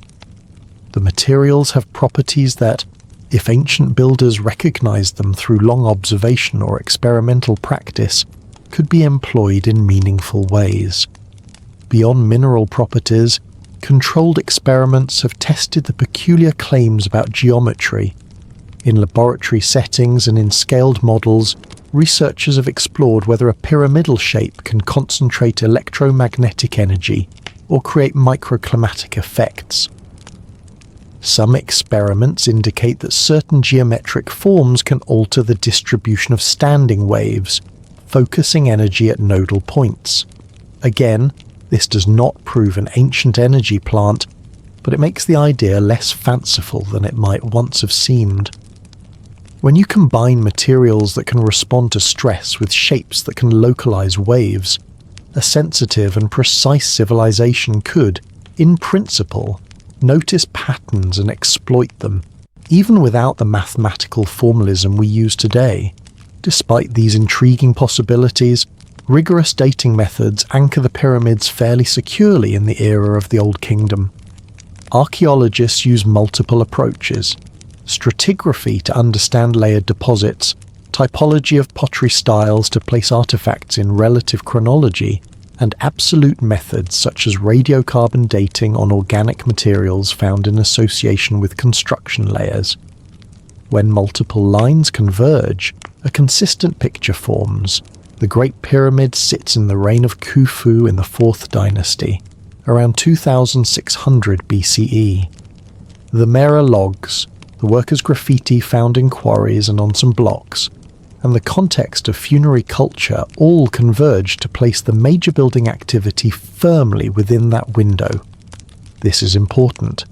Speaker 1: The materials have properties that, if ancient builders recognized them through long observation or experimental practice, could be employed in meaningful ways. Beyond mineral properties, controlled experiments have tested the peculiar claims about geometry. In laboratory settings and in scaled models, researchers have explored whether a pyramidal shape can concentrate electromagnetic energy or create microclimatic effects. Some experiments indicate that certain geometric forms can alter the distribution of standing waves, focusing energy at nodal points. Again, this does not prove an ancient energy plant, but it makes the idea less fanciful than it might once have seemed. When you combine materials that can respond to stress with shapes that can localize waves, a sensitive and precise civilization could, in principle, notice patterns and exploit them, even without the mathematical formalism we use today. Despite these intriguing possibilities, rigorous dating methods anchor the pyramids fairly securely in the era of the Old Kingdom. Archaeologists use multiple approaches: stratigraphy to understand layered deposits, typology of pottery styles to place artifacts in relative chronology, and absolute methods such as radiocarbon dating on organic materials found in association with construction layers. When multiple lines converge, a consistent picture forms. The Great Pyramid sits in the reign of Khufu in the 4th dynasty, around 2600 BCE. The Merah logs, the workers' graffiti found in quarries and on some blocks, and the context of funerary culture all converge to place the major building activity firmly within that window. This is important.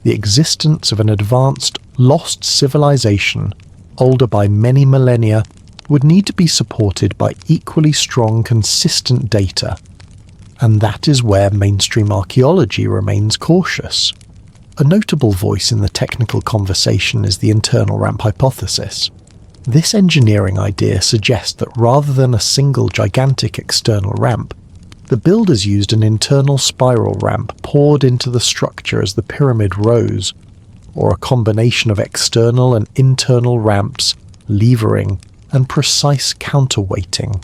Speaker 1: The existence of an advanced, lost civilization, older by many millennia, would need to be supported by equally strong, consistent data. And that is where mainstream archaeology remains cautious. A notable voice in the technical conversation is the internal ramp hypothesis. This engineering idea suggests that rather than a single gigantic external ramp, the builders used an internal spiral ramp poured into the structure as the pyramid rose, or a combination of external and internal ramps, levering, and precise counterweighting.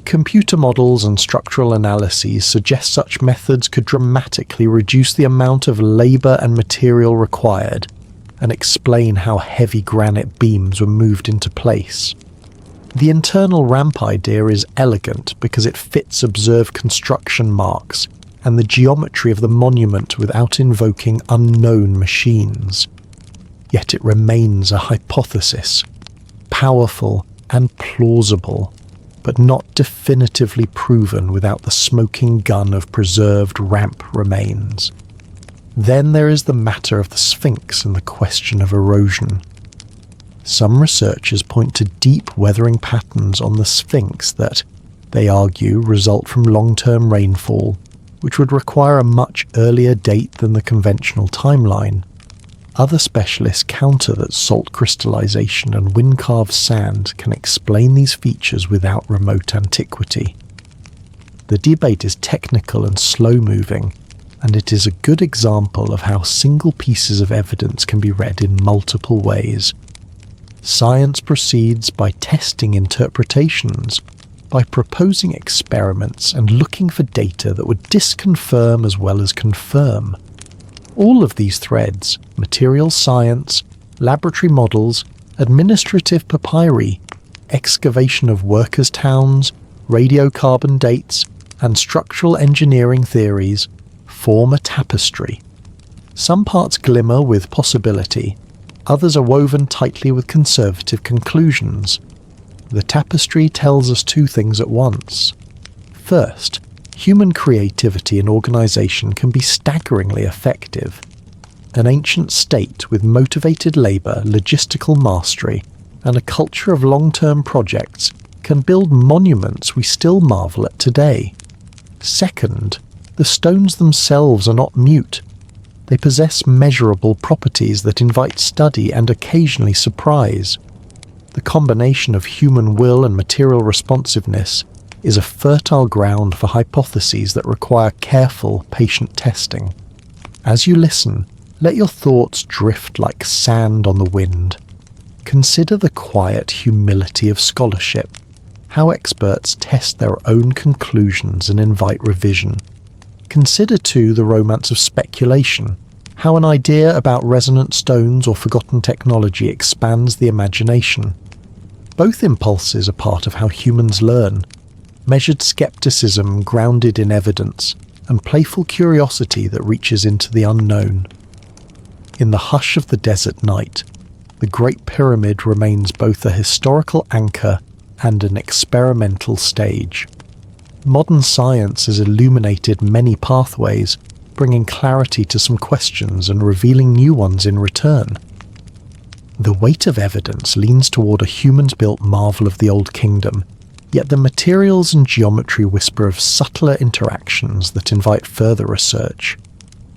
Speaker 1: Computer models and structural analyses suggest such methods could dramatically reduce the amount of labour and material required, and explain how heavy granite beams were moved into place. The internal ramp idea is elegant because it fits observed construction marks and the geometry of the monument without invoking unknown machines. Yet it remains a hypothesis, powerful and plausible, but not definitively proven without the smoking gun of preserved ramp remains. Then there is the matter of the Sphinx and the question of erosion. Some researchers point to deep weathering patterns on the Sphinx that, they argue, result from long-term rainfall, which would require a much earlier date than the conventional timeline. Other specialists counter that salt crystallization and wind-carved sand can explain these features without remote antiquity. The debate is technical and slow-moving, and it is a good example of how single pieces of evidence can be read in multiple ways. Science proceeds by testing interpretations, by proposing experiments and looking for data that would disconfirm as well as confirm. All of these threads, materials science, laboratory models, administrative papyri, excavation of workers' towns, radiocarbon dates, and structural engineering theories, form a tapestry. Some parts glimmer with possibility, others are woven tightly with conservative conclusions. The tapestry tells us two things at once. First, human creativity and organisation can be staggeringly effective. An ancient state with motivated labour, logistical mastery, and a culture of long-term projects can build monuments we still marvel at today. Second, the stones themselves are not mute. They possess measurable properties that invite study and occasionally surprise. The combination of human will and material responsiveness is a fertile ground for hypotheses that require careful, patient testing. As you listen, let your thoughts drift like sand on the wind. Consider the quiet humility of scholarship, how experts test their own conclusions and invite revision. Consider too the romance of speculation, how an idea about resonant stones or forgotten technology expands the imagination. Both impulses are part of how humans learn. Measured skepticism grounded in evidence, and playful curiosity that reaches into the unknown. In the hush of the desert night, the Great Pyramid remains both a historical anchor and an experimental stage. Modern science has illuminated many pathways, bringing clarity to some questions and revealing new ones in return. The weight of evidence leans toward a humans-built marvel of the Old Kingdom, yet the materials and geometry whisper of subtler interactions that invite further research.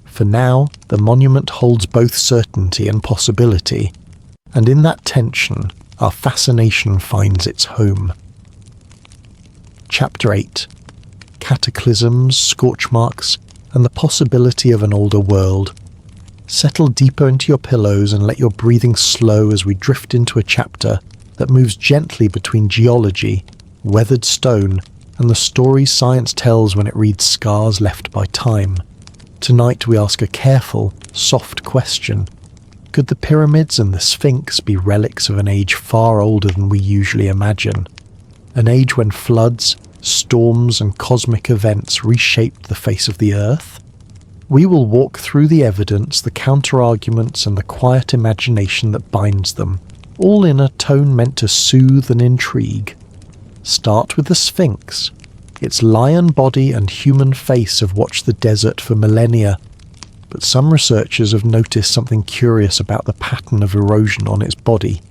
Speaker 1: For now, the monument holds both certainty and possibility, and in that tension, our fascination finds its home. Chapter 8. Cataclysms, scorch marks, and the possibility of an older world. Settle deeper into your pillows and let your breathing slow as we drift into a chapter that moves gently between geology, weathered stone, and the stories science tells when it reads scars left by time. Tonight we ask a careful, soft question. Could the pyramids and the Sphinx be relics of an age far older than we usually imagine? An age when floods, storms, and cosmic events reshaped the face of the earth? We will walk through the evidence, the counter-arguments, and the quiet imagination that binds them, all in a tone meant to soothe and intrigue. Start with the Sphinx. Its lion body and human face have watched the desert for millennia, but some researchers have noticed something curious about the pattern of erosion on its body.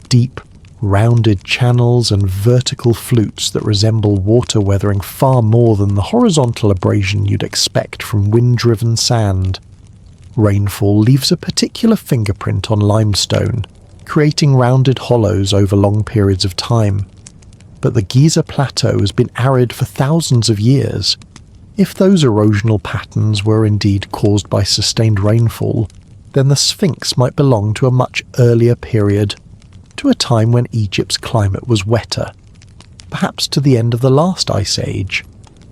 Speaker 1: Deep, rounded channels and vertical flutes that resemble water weathering far more than the horizontal abrasion you'd expect from wind-driven sand. Rainfall leaves a particular fingerprint on limestone, creating rounded hollows over long periods of time. But the Giza Plateau has been arid for thousands of years. If those erosional patterns were indeed caused by sustained rainfall, then the Sphinx might belong to a much earlier period, to a time when Egypt's climate was wetter, perhaps to the end of the last ice age,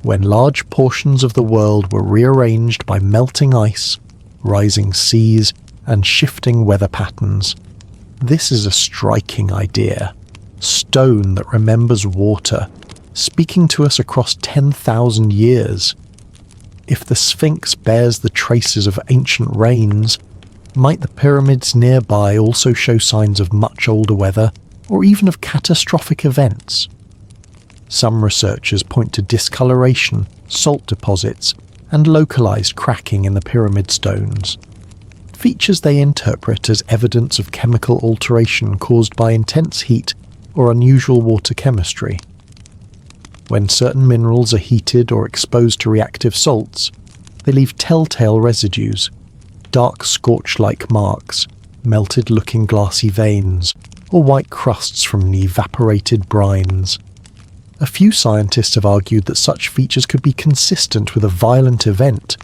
Speaker 1: when large portions of the world were rearranged by melting ice, rising seas, and shifting weather patterns. This is a striking idea. Stone that remembers water, speaking to us across 10,000 years. If the Sphinx bears the traces of ancient rains, might the pyramids nearby also show signs of much older weather, or even of catastrophic events? Some researchers point to discoloration, salt deposits, and localized cracking in the pyramid stones, features they interpret as evidence of chemical alteration caused by intense heat or unusual water chemistry. When certain minerals are heated or exposed to reactive salts, they leave telltale residues, dark scorch-like marks, melted-looking glassy veins, or white crusts from the evaporated brines. A few scientists have argued that such features could be consistent with a violent event,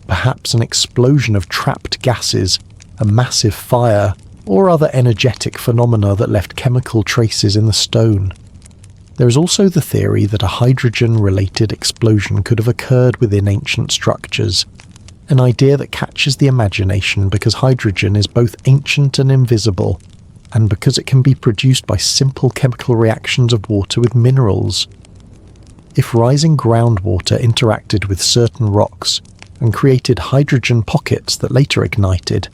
Speaker 1: perhaps an explosion of trapped gases, a massive fire, or other energetic phenomena that left chemical traces in the stone. There is also the theory that a hydrogen-related explosion could have occurred within ancient structures, an idea that catches the imagination because hydrogen is both ancient and invisible, and because it can be produced by simple chemical reactions of water with minerals. If rising groundwater interacted with certain rocks and created hydrogen pockets that later ignited,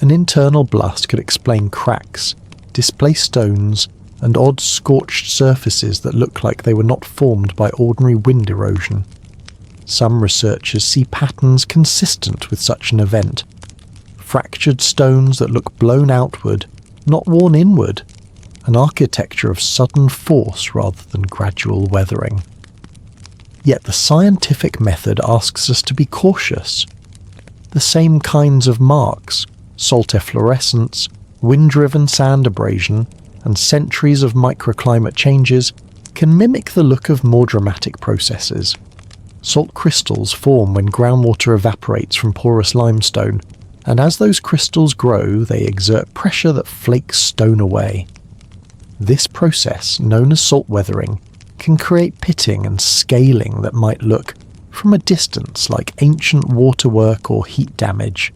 Speaker 1: an internal blast could explain cracks, displaced stones, and odd scorched surfaces that look like they were not formed by ordinary wind erosion. Some researchers see patterns consistent with such an event. Fractured stones that look blown outward, not worn inward, an architecture of sudden force rather than gradual weathering. Yet the scientific method asks us to be cautious. The same kinds of marks, salt efflorescence, wind-driven sand abrasion, and centuries of microclimate changes can mimic the look of more dramatic processes. Salt crystals form when groundwater evaporates from porous limestone, and as those crystals grow, they exert pressure that flakes stone away. This process, known as salt weathering, can create pitting and scaling that might look, from a distance, like ancient waterwork or heat damage.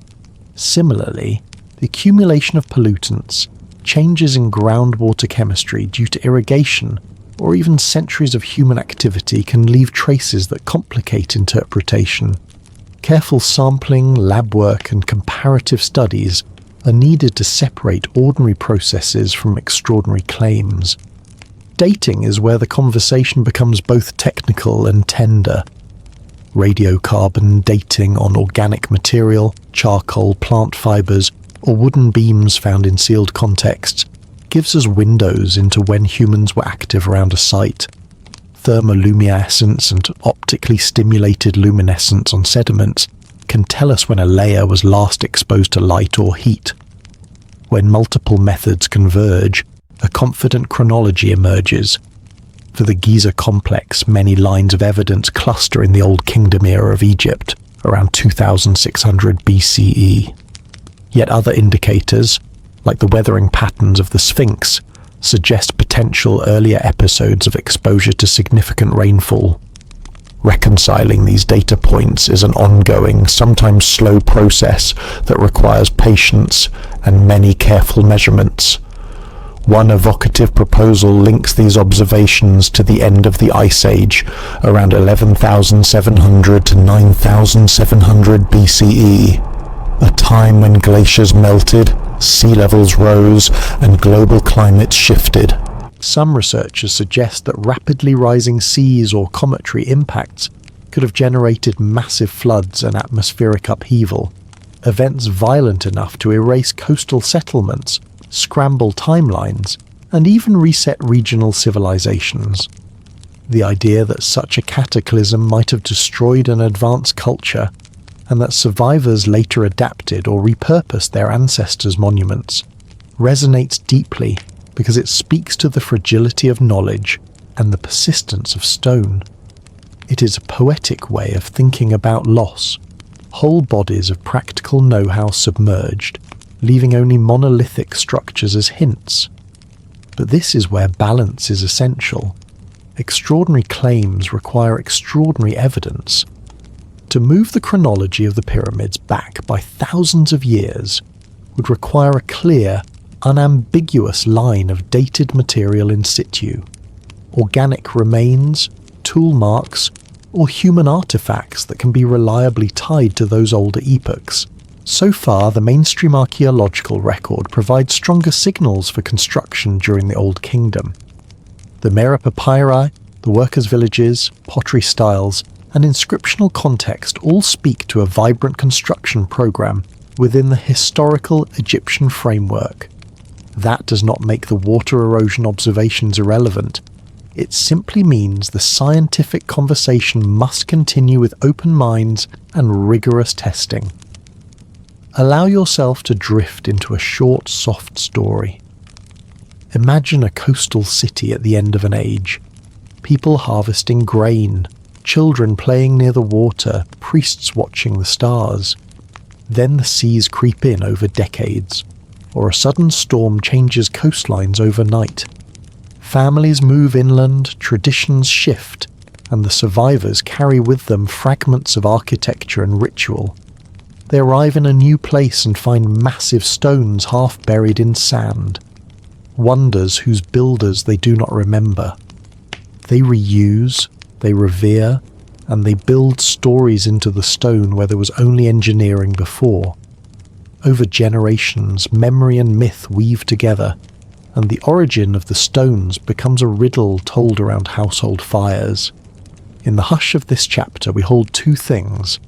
Speaker 1: Similarly, the accumulation of pollutants, changes in groundwater chemistry due to irrigation, or even centuries of human activity can leave traces that complicate interpretation. Careful sampling, lab work, and comparative studies are needed to separate ordinary processes from extraordinary claims. Dating is where the conversation becomes both technical and tender. Radiocarbon dating on organic material, charcoal, plant fibers, or wooden beams found in sealed contexts gives us windows into when humans were active around a site. Thermoluminescence and optically stimulated luminescence on sediments can tell us when a layer was last exposed to light or heat. When multiple methods converge, a confident chronology emerges. For the Giza complex, many lines of evidence cluster in the Old Kingdom era of Egypt, around 2600 BCE. Yet other indicators, like the weathering patterns of the Sphinx, suggest potential earlier episodes of exposure to significant rainfall. Reconciling these data points is an ongoing, sometimes slow process that requires patience and many careful measurements. One evocative proposal links these observations to the end of the Ice Age, around 11,700 to 9,700 BCE. A time when glaciers melted, sea levels rose, and global climates shifted. Some researchers suggest that rapidly rising seas or cometary impacts could have generated massive floods and atmospheric upheaval, events violent enough to erase coastal settlements, scramble timelines, and even reset regional civilizations. The idea that such a cataclysm might have destroyed an advanced culture, and that survivors later adapted or repurposed their ancestors' monuments, resonates deeply because it speaks to the fragility of knowledge and the persistence of stone. It is a poetic way of thinking about loss, whole bodies of practical know-how submerged, leaving only monolithic structures as hints. But this is where balance is essential. Extraordinary claims require extraordinary evidence. To move the chronology of the pyramids back by thousands of years would require a clear, unambiguous line of dated material in situ, organic remains, tool marks, or human artifacts that can be reliably tied to those older epochs. So far, the mainstream archaeological record provides stronger signals for construction during the Old Kingdom. The Mera papyri, The workers' villages, pottery styles, and inscriptional context all speak to a vibrant construction program within the historical Egyptian framework. That does not make the water erosion observations irrelevant. It simply means the scientific conversation must continue with open minds and rigorous testing. Allow yourself to drift into a short, soft story. Imagine a coastal city at the end of an age. People harvesting grain, children playing near the water, priests watching the stars. Then the seas creep in over decades, or a sudden storm changes coastlines overnight. Families move inland, traditions shift, and the survivors carry with them fragments of architecture and ritual. They arrive in a new place and find massive stones half buried in sand, wonders whose builders they do not remember. They reuse, they revere, and they build stories into the stone where there was only engineering before. Over generations, memory and myth weave together, and the origin of the stones becomes a riddle told around household fires. In the hush of this chapter we hold two things: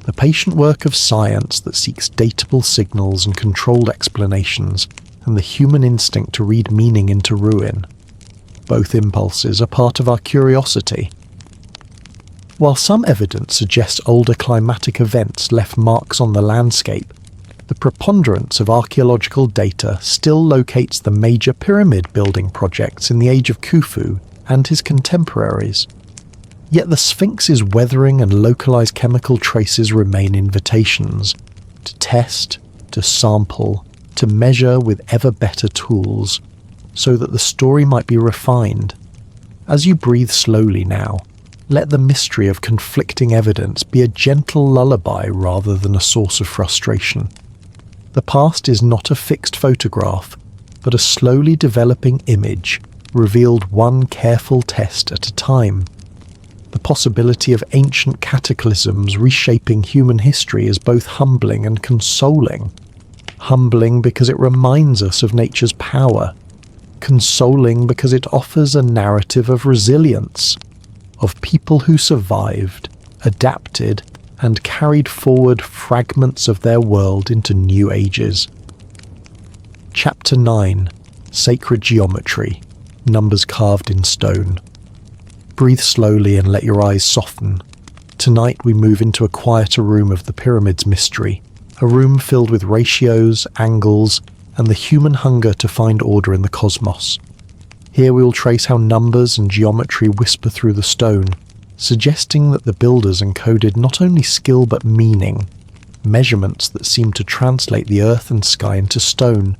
Speaker 1: the patient work of science that seeks datable signals and controlled explanations, and the human instinct to read meaning into ruin. Both impulses are part of our curiosity. While some evidence suggests older climatic events left marks on the landscape, the preponderance of archaeological data still locates the major pyramid building projects in the age of Khufu and his contemporaries. Yet the Sphinx's weathering and localized chemical traces remain invitations to test, to sample, to measure with ever better tools, so that the story might be refined. As you breathe slowly now, let the mystery of conflicting evidence be a gentle lullaby rather than a source of frustration. The past is not a fixed photograph, but a slowly developing image, revealed one careful test at a time. The possibility of ancient cataclysms reshaping human history is both humbling and consoling. Humbling because it reminds us of nature's power, consoling because it offers a narrative of resilience, of people who survived, adapted, and carried forward fragments of their world into new ages. Chapter 9: Sacred Geometry, Numbers Carved in Stone. Breathe slowly and let your eyes soften. Tonight we move into a quieter room of the pyramid's mystery, a room filled with ratios, angles, and the human hunger to find order in the cosmos. Here we will trace how numbers and geometry whisper through the stone, suggesting that the builders encoded not only skill but meaning, measurements that seem to translate the earth and sky into stone.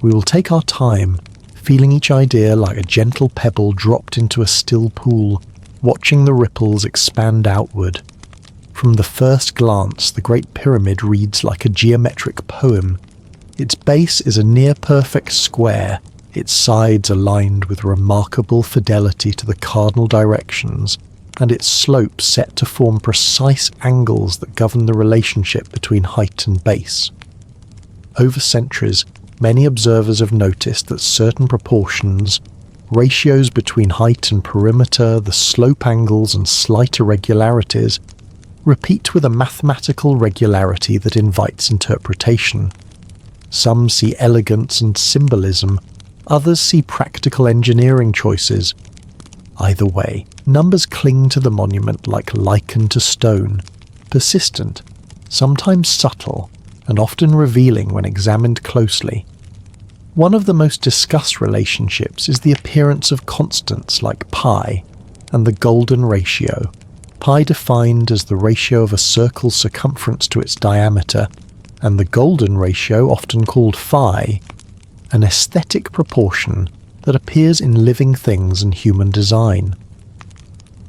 Speaker 1: We will take our time, feeling each idea like a gentle pebble dropped into a still pool, watching the ripples expand outward. From the first glance, the Great Pyramid reads like a geometric poem. Its base is a near-perfect square, its sides aligned with remarkable fidelity to the cardinal directions, and its slopes set to form precise angles that govern the relationship between height and base. Over centuries, many observers have noticed that certain proportions, ratios between height and perimeter, the slope angles and slight irregularities, repeat with a mathematical regularity that invites interpretation. Some see elegance and symbolism, others see practical engineering choices. Either way, numbers cling to the monument like lichen to stone, persistent, sometimes subtle, and often revealing when examined closely. One of the most discussed relationships is the appearance of constants like pi and the golden ratio. Pi defined as the ratio of a circle's circumference to its diameter, and the golden ratio, often called phi, an aesthetic proportion that appears in living things and human design.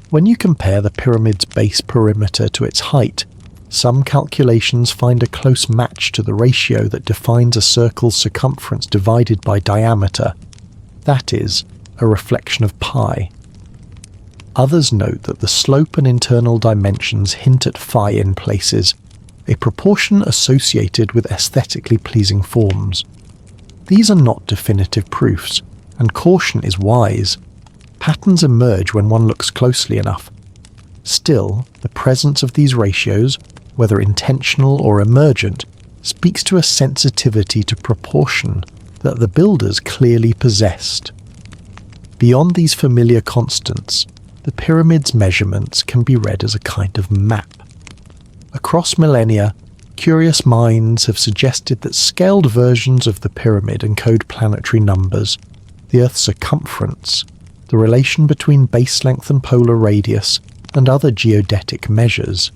Speaker 1: When you compare the pyramid's base perimeter to its height, some calculations find a close match to the ratio that defines a circle's circumference divided by diameter, that is, a reflection of pi. Others note that the slope and internal dimensions hint at phi in places, a proportion associated with aesthetically pleasing forms. These are not definitive proofs, and caution is wise. Patterns emerge when one looks closely enough. Still, the presence of these ratios, whether intentional or emergent, speaks to a sensitivity to proportion that the builders clearly possessed. Beyond these familiar constants, the pyramid's measurements can be read as a kind of map. Across millennia, curious minds have suggested that scaled versions of the pyramid encode planetary numbers, the Earth's circumference, the relation between base length and polar radius, and other geodetic measures.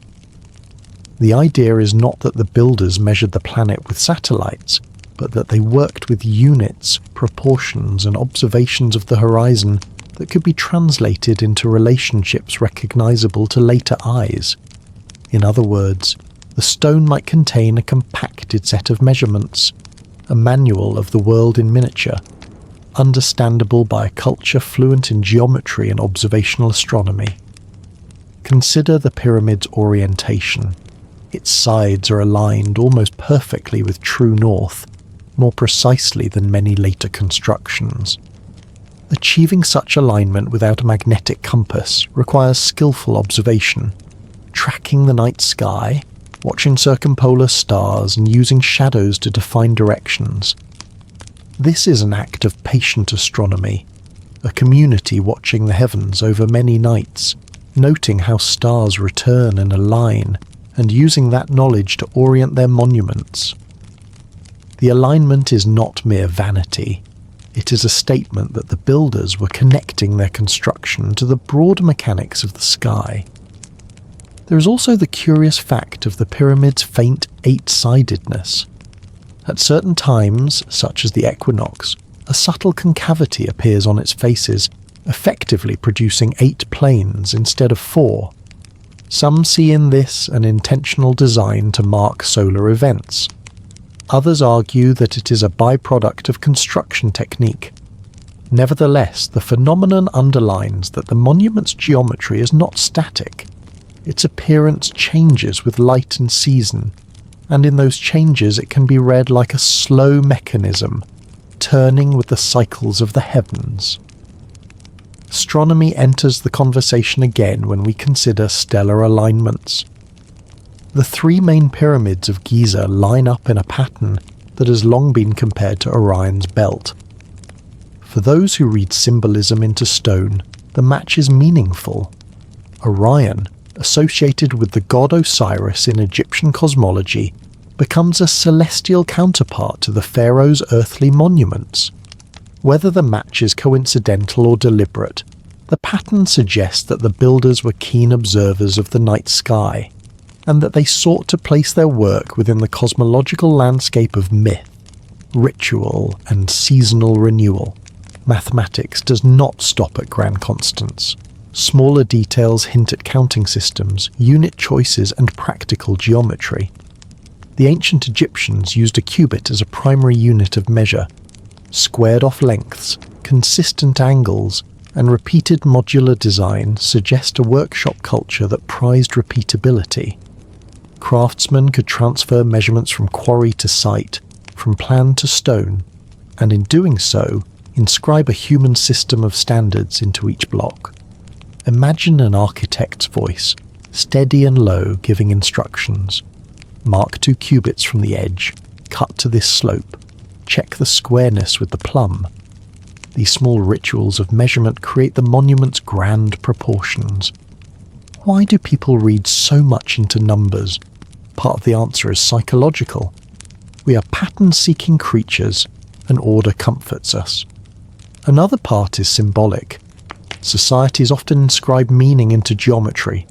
Speaker 1: The idea is not that the builders measured the planet with satellites, but that they worked with units, proportions, and observations of the horizon that could be translated into relationships recognizable to later eyes. In other words, the stone might contain a compacted set of measurements, a manual of the world in miniature, understandable by a culture fluent in geometry and observational astronomy. Consider the pyramid's orientation. Its sides are aligned almost perfectly with true north, more precisely than many later constructions. Achieving such alignment without a magnetic compass requires skillful observation, tracking the night sky, watching circumpolar stars, and using shadows to define directions. This is an act of patient astronomy, a community watching the heavens over many nights, noting how stars return and align, and using that knowledge to orient their monuments. The alignment is not mere vanity. It is a statement that the builders were connecting their construction to the broader mechanics of the sky. There is also the curious fact of the pyramid's faint eight-sidedness. At certain times, such as the equinox, a subtle concavity appears on its faces, effectively producing 8 planes instead of 4. Some see in this an intentional design to mark solar events. Others argue that it is a byproduct of construction technique. Nevertheless, the phenomenon underlines that the monument's geometry is not static. Its appearance changes with light and season, and in those changes it can be read like a slow mechanism, turning with the cycles of the heavens. Astronomy enters the conversation again when we consider stellar alignments. The 3 main pyramids of Giza line up in a pattern that has long been compared to Orion's belt. For those who read symbolism into stone, the match is meaningful. Orion, associated with the god Osiris in Egyptian cosmology, becomes a celestial counterpart to the pharaoh's earthly monuments. Whether the match is coincidental or deliberate, the pattern suggests that the builders were keen observers of the night sky, and that they sought to place their work within the cosmological landscape of myth, ritual, and seasonal renewal. Mathematics does not stop at grand constants. Smaller details hint at counting systems, unit choices, and practical geometry. The ancient Egyptians used a cubit as a primary unit of measure. Squared-off lengths, consistent angles, and repeated modular design suggest a workshop culture that prized repeatability. Craftsmen could transfer measurements from quarry to site, from plan to stone, and in doing so, inscribe a human system of standards into each block. Imagine an architect's voice, steady and low, giving instructions. Mark 2 cubits from the edge, cut to this slope, check the squareness with the plumb. These small rituals of measurement create the monument's grand proportions. Why do people read so much into numbers? Part of the answer is psychological. We are pattern-seeking creatures, and order comforts us. Another part is symbolic. Societies often inscribe meaning into geometry.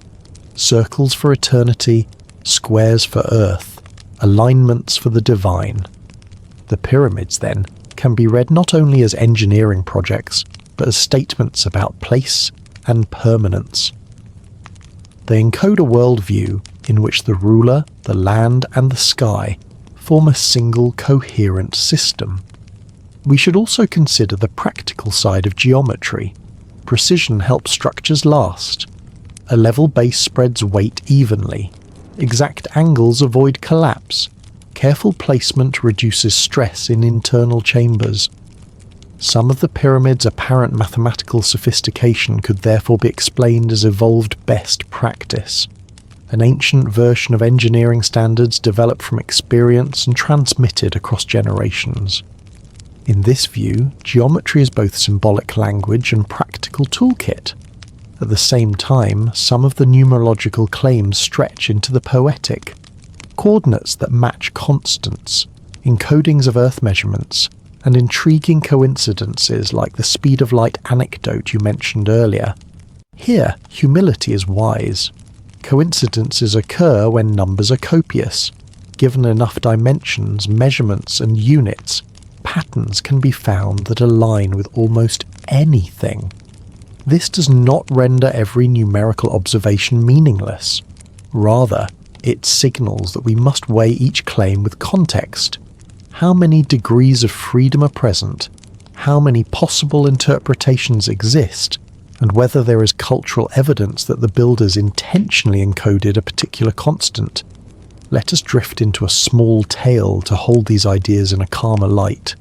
Speaker 1: Circles for eternity, squares for earth, alignments for the divine. The pyramids, then, can be read not only as engineering projects, but as statements about place and permanence. They encode a worldview in which the ruler, the land, and the sky form a single coherent system. We should also consider the practical side of geometry. Precision helps structures last. A level base spreads weight evenly. Exact angles avoid collapse. Careful placement reduces stress in internal chambers. Some of the pyramid's apparent mathematical sophistication could therefore be explained as evolved best practice, an ancient version of engineering standards developed from experience and transmitted across generations. In this view, geometry is both symbolic language and practical toolkit. At the same time, some of the numerological claims stretch into the poetic. Coordinates that match constants, encodings of Earth measurements, and intriguing coincidences like the speed of light anecdote you mentioned earlier. Here, humility is wise. Coincidences occur when numbers are copious. Given enough dimensions, measurements, and units, patterns can be found that align with almost anything. This does not render every numerical observation meaningless. Rather, it signals that we must weigh each claim with context. How many degrees of freedom are present? How many possible interpretations exist? And whether there is cultural evidence that the builders intentionally encoded a particular constant. Let us drift into a small tale to hold these ideas in a calmer light.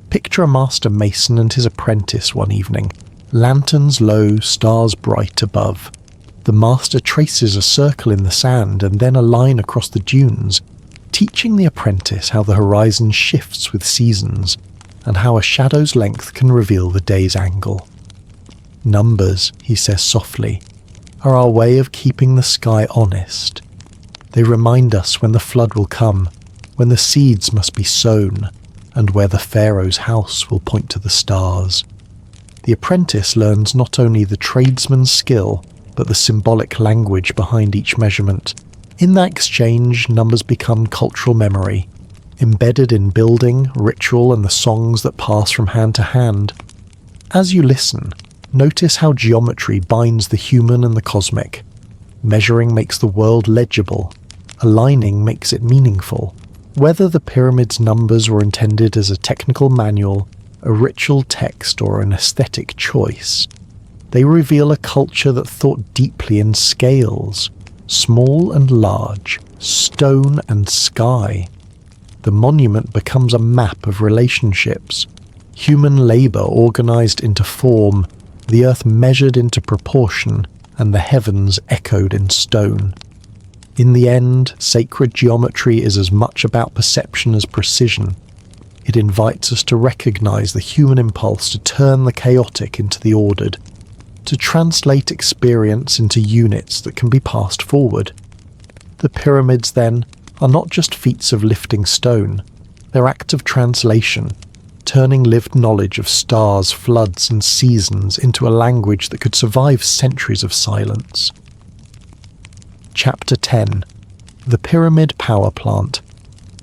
Speaker 1: Picture a master mason and his apprentice one evening. Lanterns low, stars bright above. The master traces a circle in the sand and then a line across the dunes, teaching the apprentice how the horizon shifts with seasons, and how a shadow's length can reveal the day's angle. Numbers, he says softly, are our way of keeping the sky honest. They remind us when the flood will come, when the seeds must be sown, and where the pharaoh's house will point to the stars. The apprentice learns not only the tradesman's skill, but the symbolic language behind each measurement. In that exchange, numbers become cultural memory, embedded in building, ritual, and the songs that pass from hand to hand. As you listen, notice how geometry binds the human and the cosmic. Measuring makes the world legible. Aligning makes it meaningful. Whether the pyramid's numbers were intended as a technical manual, a ritual text, or an aesthetic choice, they reveal a culture that thought deeply in scales, small and large, stone and sky. The monument becomes a map of relationships, human labour organised into form, the earth measured into proportion, and the heavens echoed in stone. In the end, sacred geometry is as much about perception as precision. It invites us to recognise the human impulse to turn the chaotic into the ordered, to translate experience into units that can be passed forward. The pyramids, then, are not just feats of lifting stone, they're acts of translation, turning lived knowledge of stars, floods, and seasons into a language that could survive centuries of silence. Chapter 10. The Pyramid Power Plant.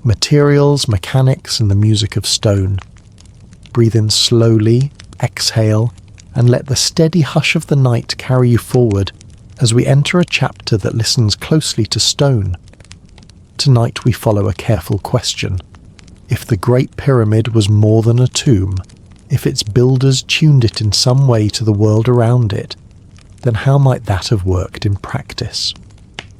Speaker 1: Materials, mechanics, and the music of stone. Breathe in slowly, exhale, and let the steady hush of the night carry you forward as we enter a chapter that listens closely to stone. Tonight we follow a careful question. If the Great Pyramid was more than a tomb, if its builders tuned it in some way to the world around it, then how might that have worked in practice?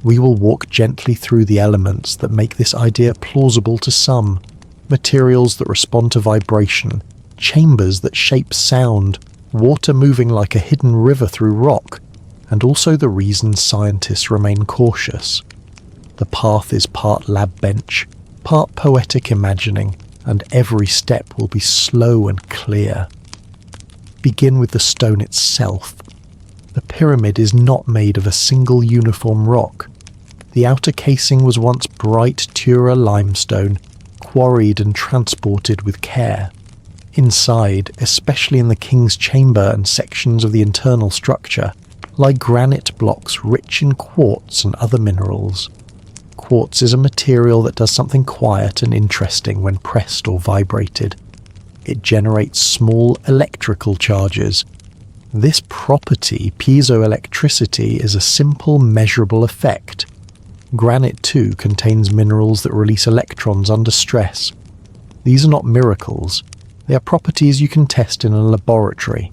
Speaker 1: We will walk gently through the elements that make this idea plausible to some, materials that respond to vibration, chambers that shape sound, water moving like a hidden river through rock, and also the reasons scientists remain cautious. The path is part lab bench, part poetic imagining, and every step will be slow and clear. Begin with the stone itself. The pyramid is not made of a single uniform rock. The outer casing was once bright Tura limestone, quarried and transported with care. Inside, especially in the king's chamber and sections of the internal structure, lie granite blocks rich in quartz and other minerals. Quartz is a material that does something quiet and interesting when pressed or vibrated. It generates small electrical charges. This property, piezoelectricity, is a simple measurable effect. Granite too contains minerals that release electrons under stress. These are not miracles. They are properties you can test in a laboratory.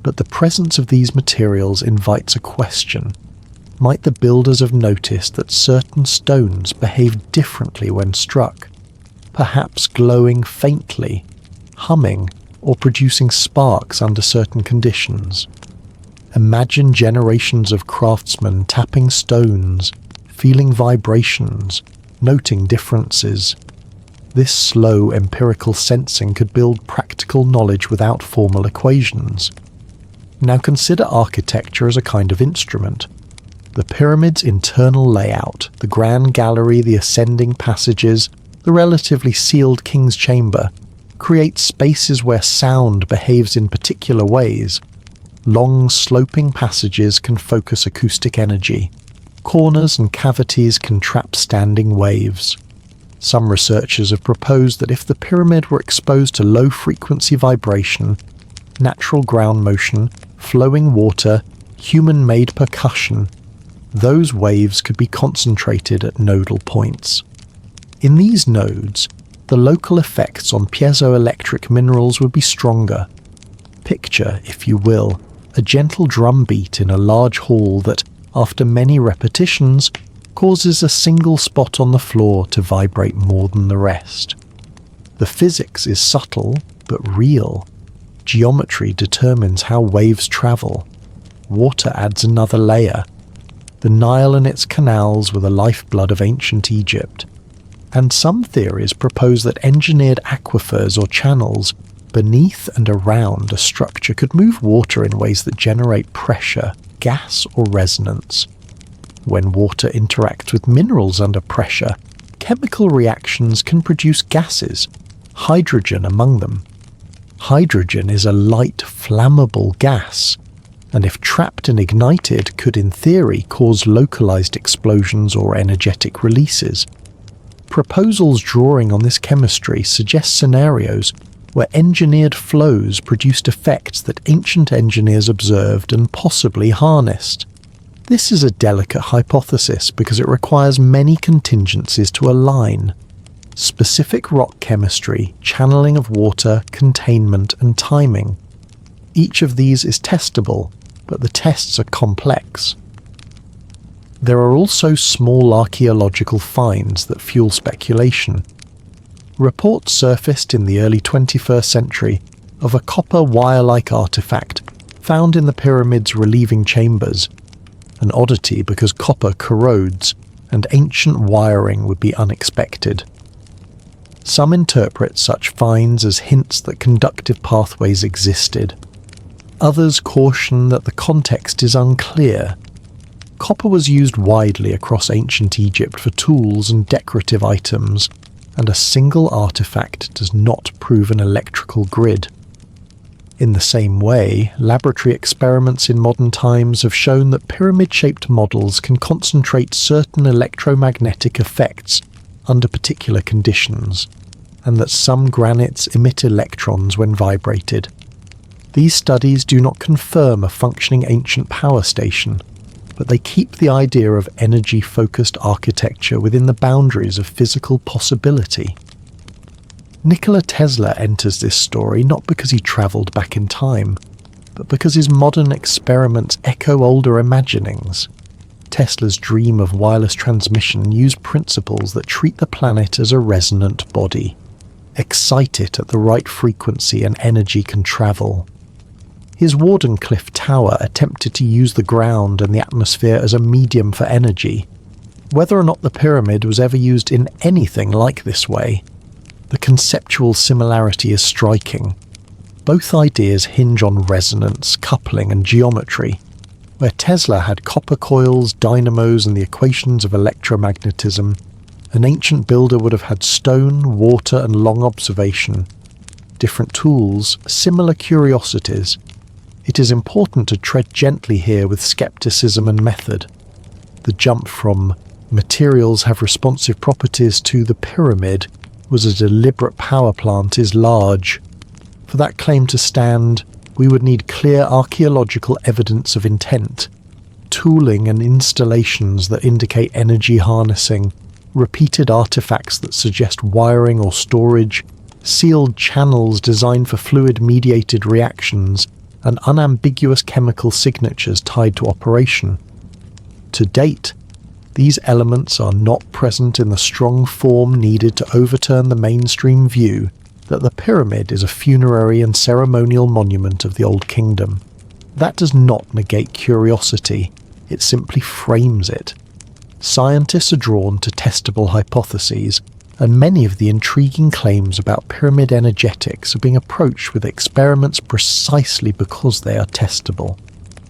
Speaker 1: But the presence of these materials invites a question. Might the builders have noticed that certain stones behave differently when struck, perhaps glowing faintly, humming, or producing sparks under certain conditions. Imagine generations of craftsmen tapping stones, feeling vibrations, noting differences. This slow empirical sensing could build practical knowledge without formal equations. Now consider architecture as a kind of instrument. The pyramid's internal layout, the grand gallery, the ascending passages, the relatively sealed king's chamber, create spaces where sound behaves in particular ways. Long, sloping passages can focus acoustic energy. Corners and cavities can trap standing waves. Some researchers have proposed that if the pyramid were exposed to low-frequency vibration, natural ground motion, flowing water, human-made percussion, those waves could be concentrated at nodal points. In these nodes, the local effects on piezoelectric minerals would be stronger. Picture, if you will, a gentle drumbeat in a large hall that, after many repetitions, causes a single spot on the floor to vibrate more than the rest. The physics is subtle, but real. Geometry determines how waves travel. Water adds another layer. The Nile and its canals were the lifeblood of ancient Egypt. And some theories propose that engineered aquifers or channels beneath and around a structure could move water in ways that generate pressure, gas, or resonance. When water interacts with minerals under pressure, chemical reactions can produce gases, hydrogen among them. Hydrogen is a light, flammable gas, and if trapped and ignited, could in theory cause localized explosions or energetic releases. Proposals drawing on this chemistry suggest scenarios where engineered flows produced effects that ancient engineers observed and possibly harnessed. This is a delicate hypothesis because it requires many contingencies to align: specific rock chemistry, channeling of water, containment, and timing. Each of these is testable, but the tests are complex. There are also small archaeological finds that fuel speculation. Reports surfaced in the early 21st century of a copper wire-like artifact found in the pyramid's relieving chambers, an oddity because copper corrodes and ancient wiring would be unexpected. Some interpret such finds as hints that conductive pathways existed. Others caution that the context is unclear. Copper was used widely across ancient Egypt for tools and decorative items, and a single artifact does not prove an electrical grid. In the same way, laboratory experiments in modern times have shown that pyramid-shaped models can concentrate certain electromagnetic effects under particular conditions, and that some granites emit electrons when vibrated. These studies do not confirm a functioning ancient power station, but they keep the idea of energy-focused architecture within the boundaries of physical possibility. Nikola Tesla enters this story not because he travelled back in time, but because his modern experiments echo older imaginings. Tesla's dream of wireless transmission used principles that treat the planet as a resonant body, excite it at the right frequency and energy can travel. His Wardenclyffe Tower attempted to use the ground and the atmosphere as a medium for energy. Whether or not the pyramid was ever used in anything like this way, the conceptual similarity is striking. Both ideas hinge on resonance, coupling, and geometry. Where Tesla had copper coils, dynamos, and the equations of electromagnetism, an ancient builder would have had stone, water, and long observation. Different tools, similar curiosities. It is important to tread gently here with skepticism and method. The jump from materials have responsive properties to the pyramid was a deliberate power plant is large. For that claim to stand, we would need clear archaeological evidence of intent, tooling and installations that indicate energy harnessing, repeated artifacts that suggest wiring or storage, sealed channels designed for fluid-mediated reactions, and unambiguous chemical signatures tied to operation. To date, these elements are not present in the strong form needed to overturn the mainstream view that the pyramid is a funerary and ceremonial monument of the Old Kingdom. That does not negate curiosity, it simply frames it. Scientists are drawn to testable hypotheses, and many of the intriguing claims about pyramid energetics are being approached with experiments precisely because they are testable.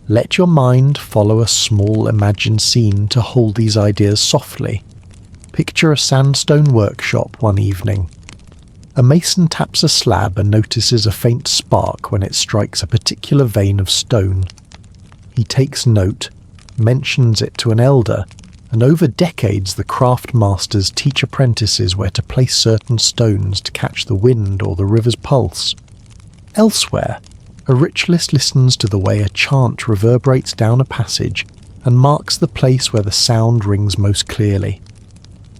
Speaker 1: Let your mind follow a small imagined scene to hold these ideas softly. Picture a sandstone workshop one evening. A mason taps a slab and notices a faint spark when it strikes a particular vein of stone. He takes note, mentions it to an elder, and over decades the craft masters teach apprentices where to place certain stones to catch the wind or the river's pulse. Elsewhere, a ritualist listens to the way a chant reverberates down a passage and marks the place where the sound rings most clearly.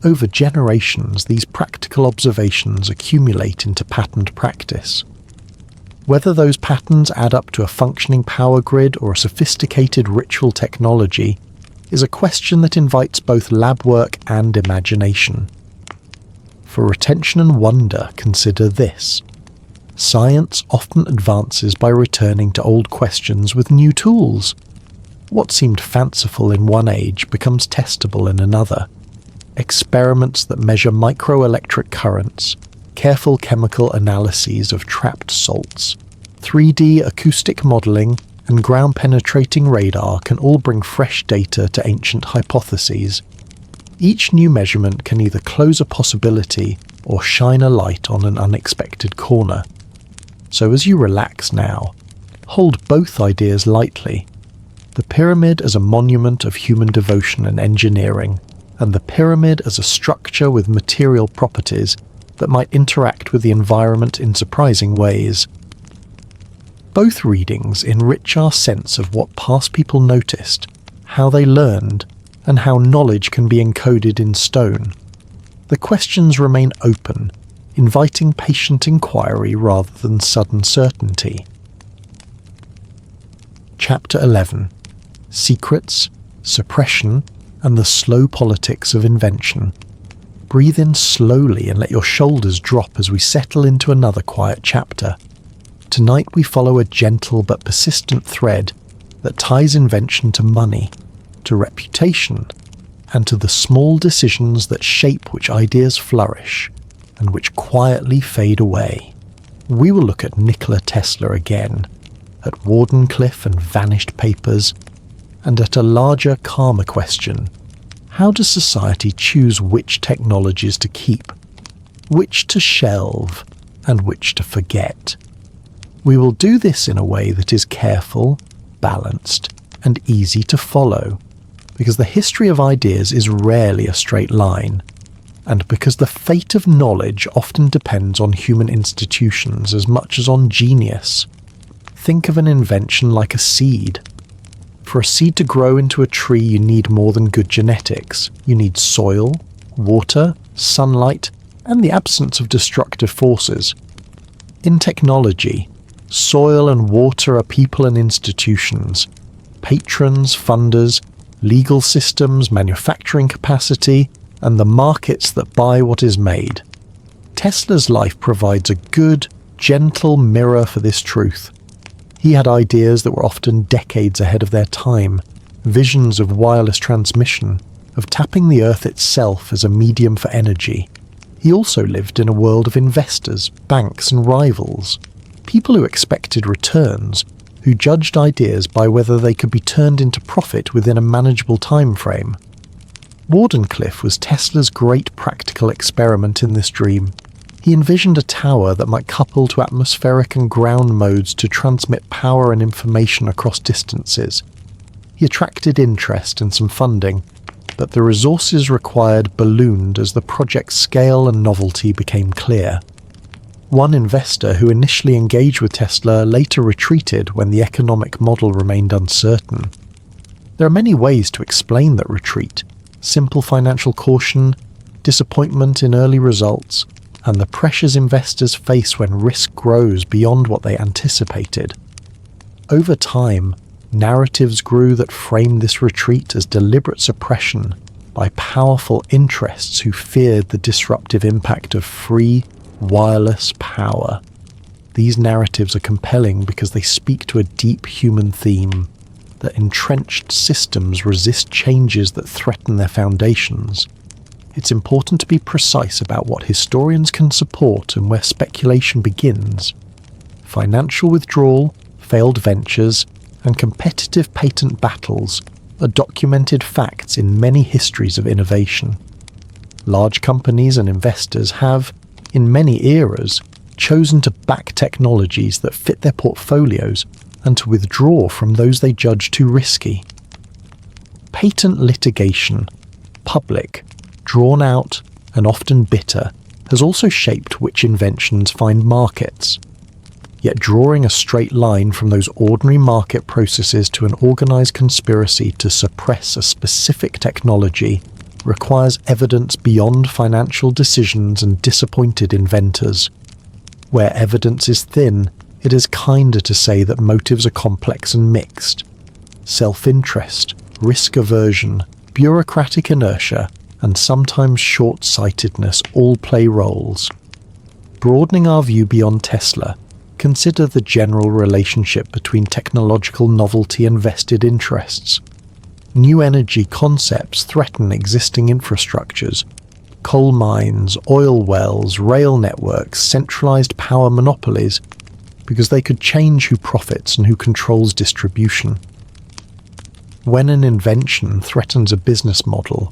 Speaker 1: Over generations, these practical observations accumulate into patterned practice. Whether those patterns add up to a functioning power grid or a sophisticated ritual technology is a question that invites both lab work and imagination. For retention and wonder, consider this. Science often advances by returning to old questions with new tools. What seemed fanciful in one age becomes testable in another. Experiments that measure microelectric currents, careful chemical analyses of trapped salts, 3D acoustic modelling, and ground-penetrating radar can all bring fresh data to ancient hypotheses. Each new measurement can either close a possibility or shine a light on an unexpected corner. So as you relax now, hold both ideas lightly. The pyramid as a monument of human devotion and engineering, and the pyramid as a structure with material properties that might interact with the environment in surprising ways. Both readings enrich our sense of what past people noticed, how they learned, and how knowledge can be encoded in stone. The questions remain open, inviting patient inquiry rather than sudden certainty. Chapter 11. Secrets, Suppression, and the Slow Politics of Invention. Breathe in slowly and let your shoulders drop as we settle into another quiet chapter. Tonight we follow a gentle but persistent thread that ties invention to money, to reputation, and to the small decisions that shape which ideas flourish and which quietly fade away. We will look at Nikola Tesla again, at Wardenclyffe and vanished papers, and at a larger, calmer question: how does society choose which technologies to keep, which to shelve, and which to forget? We will do this in a way that is careful, balanced, and easy to follow, because the history of ideas is rarely a straight line, and because the fate of knowledge often depends on human institutions as much as on genius. Think of an invention like a seed. For a seed to grow into a tree, you need more than good genetics. You need soil, water, sunlight, and the absence of destructive forces. In technology, soil and water are people and institutions, patrons, funders, legal systems, manufacturing capacity, and the markets that buy what is made. Tesla's life provides a good, gentle mirror for this truth. He had ideas that were often decades ahead of their time, visions of wireless transmission, of tapping the earth itself as a medium for energy. He also lived in a world of investors, banks, and rivals, people who expected returns, who judged ideas by whether they could be turned into profit within a manageable time frame. Wardenclyffe was Tesla's great practical experiment in this dream. He envisioned a tower that might couple to atmospheric and ground modes to transmit power and information across distances. He attracted interest and some funding, but the resources required ballooned as the project's scale and novelty became clear. One investor who initially engaged with Tesla later retreated when the economic model remained uncertain. There are many ways to explain that retreat: simple financial caution, disappointment in early results, and the pressures investors face when risk grows beyond what they anticipated. Over time, narratives grew that framed this retreat as deliberate suppression by powerful interests who feared the disruptive impact of free, wireless power. These narratives are compelling because they speak to a deep human theme, that entrenched systems resist changes that threaten their foundations. It's important to be precise about what historians can support and where speculation begins. Financial withdrawal, failed ventures, and competitive patent battles are documented facts in many histories of innovation. Large companies and investors have, in many eras, chosen to back technologies that fit their portfolios and to withdraw from those they judge too risky. Patent litigation, public, drawn out, and often bitter, has also shaped which inventions find markets. Yet drawing a straight line from those ordinary market processes to an organized conspiracy to suppress a specific technology requires evidence beyond financial decisions and disappointed inventors. Where evidence is thin, it is kinder to say that motives are complex and mixed. Self-interest, risk aversion, bureaucratic inertia, and sometimes short-sightedness all play roles. Broadening our view beyond Tesla, consider the general relationship between technological novelty and vested interests. New energy concepts threaten existing infrastructures. Coal mines, oil wells, rail networks, centralized power monopolies, because they could change who profits and who controls distribution. When an invention threatens a business model,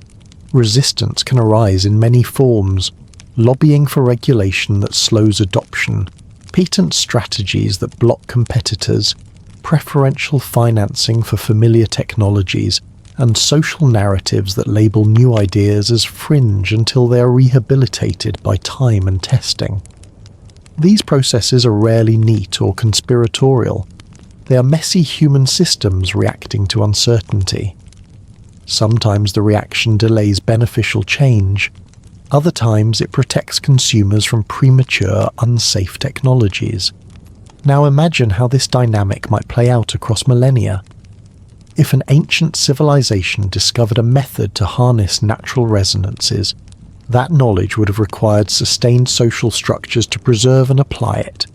Speaker 1: resistance can arise in many forms: lobbying for regulation that slows adoption, patent strategies that block competitors, preferential financing for familiar technologies, and social narratives that label new ideas as fringe until they are rehabilitated by time and testing. These processes are rarely neat or conspiratorial. They are messy human systems reacting to uncertainty. Sometimes the reaction delays beneficial change. Other times it protects consumers from premature, unsafe technologies. Now imagine how this dynamic might play out across millennia. If an ancient civilization discovered a method to harness natural resonances, that knowledge would have required sustained social structures to preserve and apply it.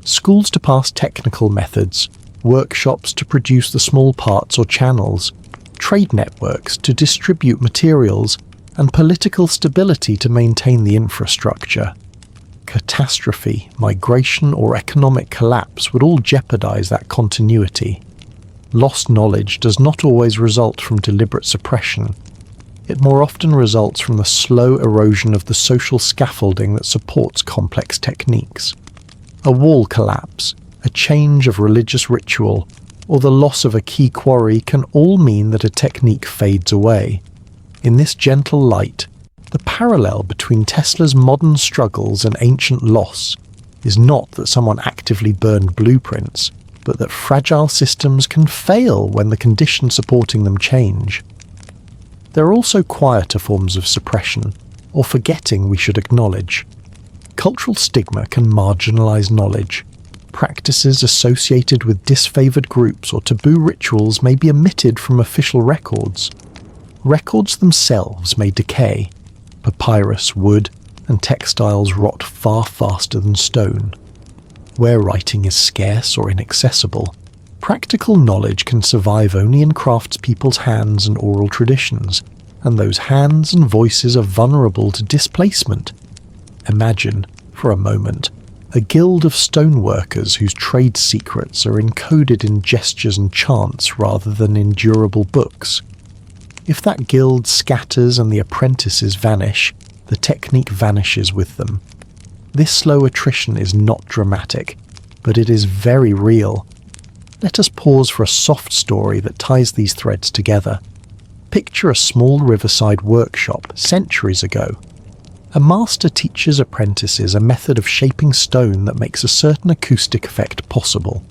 Speaker 1: Schools to pass technical methods, workshops to produce the small parts or channels, trade networks to distribute materials, and political stability to maintain the infrastructure. Catastrophe, migration, or economic collapse would all jeopardize that continuity. Lost knowledge does not always result from deliberate suppression. It more often results from the slow erosion of the social scaffolding that supports complex techniques. A wall collapse, a change of religious ritual, or the loss of a key quarry can all mean that a technique fades away. In this gentle light, the parallel between Tesla's modern struggles and ancient loss is not that someone actively burned blueprints, but that fragile systems can fail when the conditions supporting them change. There are also quieter forms of suppression, or forgetting we should acknowledge. Cultural stigma can marginalize knowledge. Practices associated with disfavored groups or taboo rituals may be omitted from official records. Records themselves may decay. Papyrus, wood, and textiles rot far faster than stone. Where writing is scarce or inaccessible, practical knowledge can survive only in craftspeople's hands and oral traditions, and those hands and voices are vulnerable to displacement. Imagine, for a moment, a guild of stoneworkers whose trade secrets are encoded in gestures and chants rather than in durable books. If that guild scatters and the apprentices vanish, the technique vanishes with them. This slow attrition is not dramatic, but it is very real. Let us pause for a soft story that ties these threads together. Picture a small riverside workshop centuries ago. A master teaches apprentices a method of shaping stone that makes a certain acoustic effect possible.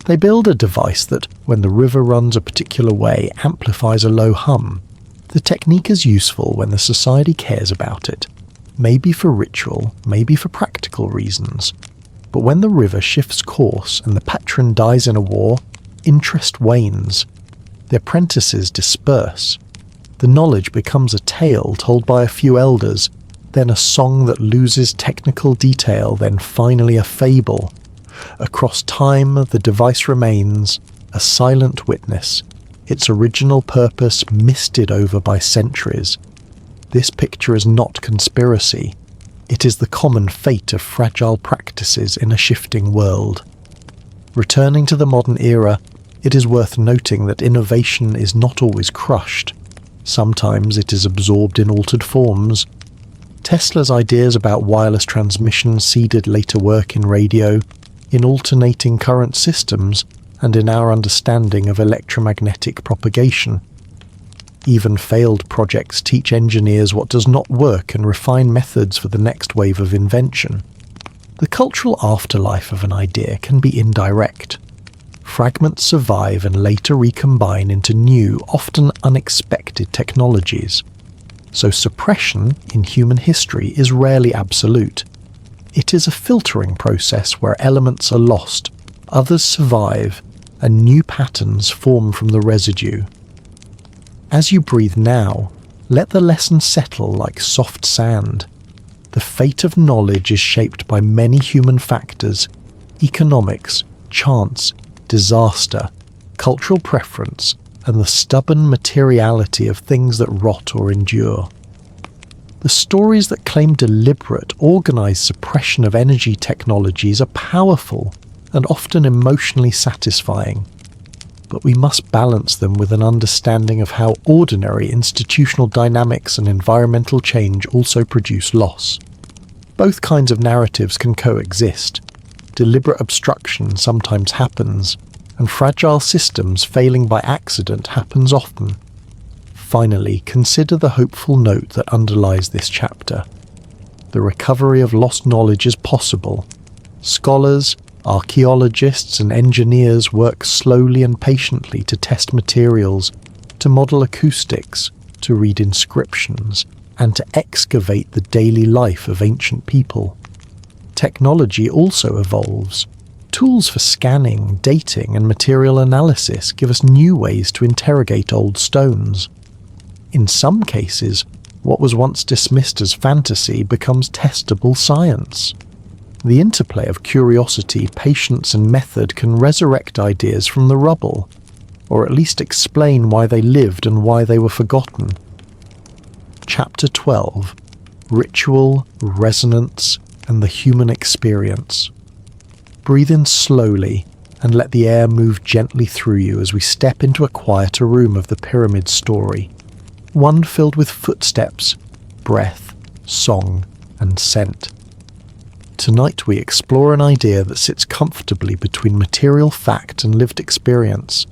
Speaker 1: They build a device that, when the river runs a particular way, amplifies a low hum. The technique is useful when the society cares about it, maybe for ritual, maybe for practical reasons. But when the river shifts course and the patron dies in a war, interest wanes. The apprentices disperse. The knowledge becomes a tale told by a few elders. then a song that loses technical detail, then finally a fable. Across time, the device remains a silent witness, its original purpose misted over by centuries. This picture is not conspiracy. It is the common fate of fragile practices in a shifting world. Returning to the modern era, it is worth noting that innovation is not always crushed. Sometimes it is absorbed in altered forms. Tesla's ideas about wireless transmission seeded later work in radio, in alternating current systems, and in our understanding of electromagnetic propagation. Even failed projects teach engineers what does not work and refine methods for the next wave of invention. The cultural afterlife of an idea can be indirect. Fragments survive and later recombine into new, often unexpected technologies. So suppression in human history is rarely absolute. It is a filtering process where elements are lost, others survive, and new patterns form from the residue. As you breathe now, let the lesson settle like soft sand. The fate of knowledge is shaped by many human factors: economics, chance, disaster, cultural preference, and the stubborn materiality of things that rot or endure. The stories that claim deliberate, organised suppression of energy technologies are powerful and often emotionally satisfying. But we must balance them with an understanding of how ordinary institutional dynamics and environmental change also produce loss. Both kinds of narratives can coexist. Deliberate obstruction sometimes happens, and fragile systems failing by accident happens often. Finally, consider the hopeful note that underlies this chapter. The recovery of lost knowledge is possible. Scholars, archaeologists and engineers work slowly and patiently to test materials, to model acoustics, to read inscriptions, and to excavate the daily life of ancient people. Technology also evolves. Tools for scanning, dating, and material analysis give us new ways to interrogate old stones. In some cases, what was once dismissed as fantasy becomes testable science. The interplay of curiosity, patience, and method can resurrect ideas from the rubble, or at least explain why they lived and why they were forgotten. Chapter 12: Ritual, Resonance, and the Human Experience. Breathe in slowly and let the air move gently through you as we step into a quieter room of the pyramid story, one filled with footsteps, breath, song, and scent. Tonight we explore an idea that sits comfortably between material fact and lived experience: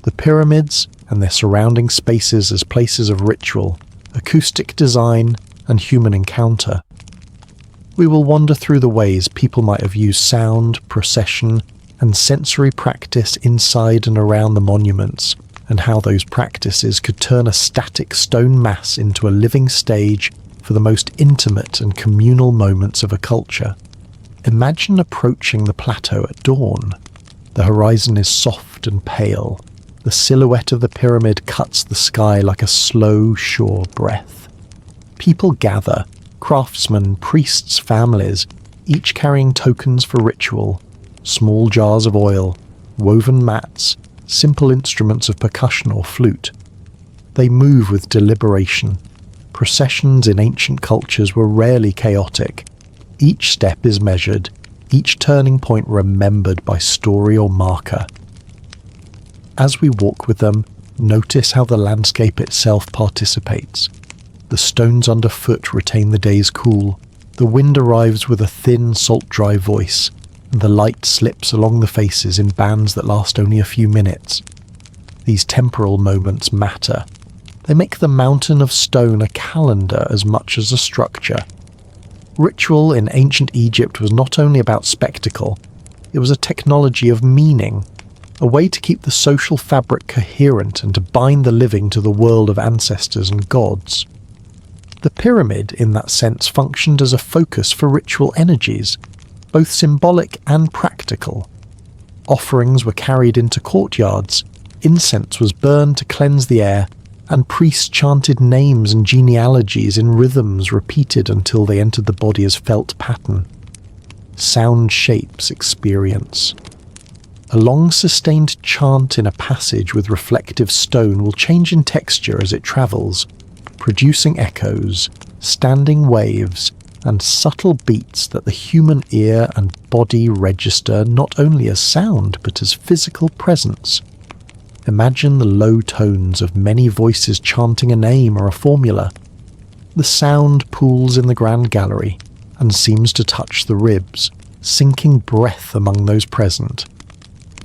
Speaker 1: the pyramids and their surrounding spaces as places of ritual, acoustic design, and human encounter. We will wander through the ways people might have used sound, procession, and sensory practice inside and around the monuments, and how those practices could turn a static stone mass into a living stage for the most intimate and communal moments of a culture. Imagine approaching the plateau at dawn. The horizon is soft and pale. The silhouette of the pyramid cuts the sky like a slow, sure breath. People gather, craftsmen, priests, families, each carrying tokens for ritual, small jars of oil, woven mats, simple instruments of percussion or flute. They move with deliberation. Processions in ancient cultures were rarely chaotic. Each step is measured, each turning point remembered by story or marker. As we walk with them, notice how the landscape itself participates. The stones underfoot retain the day's cool, the wind arrives with a thin, salt-dry voice, and the light slips along the faces in bands that last only a few minutes. These temporal moments matter. They make the mountain of stone a calendar as much as a structure. Ritual in ancient Egypt was not only about spectacle, it was a technology of meaning, a way to keep the social fabric coherent and to bind the living to the world of ancestors and gods. The pyramid, in that sense, functioned as a focus for ritual energies, both symbolic and practical. Offerings were carried into courtyards, incense was burned to cleanse the air, and priests chanted names and genealogies in rhythms repeated until they entered the body as felt pattern. Sound shapes experience. A long sustained chant in a passage with reflective stone will change in texture as it travels, producing echoes, standing waves, and subtle beats that the human ear and body register not only as sound but as physical presence. Imagine the low tones of many voices chanting a name or a formula. The sound pools in the grand gallery and seems to touch the ribs, sinking breath among those present.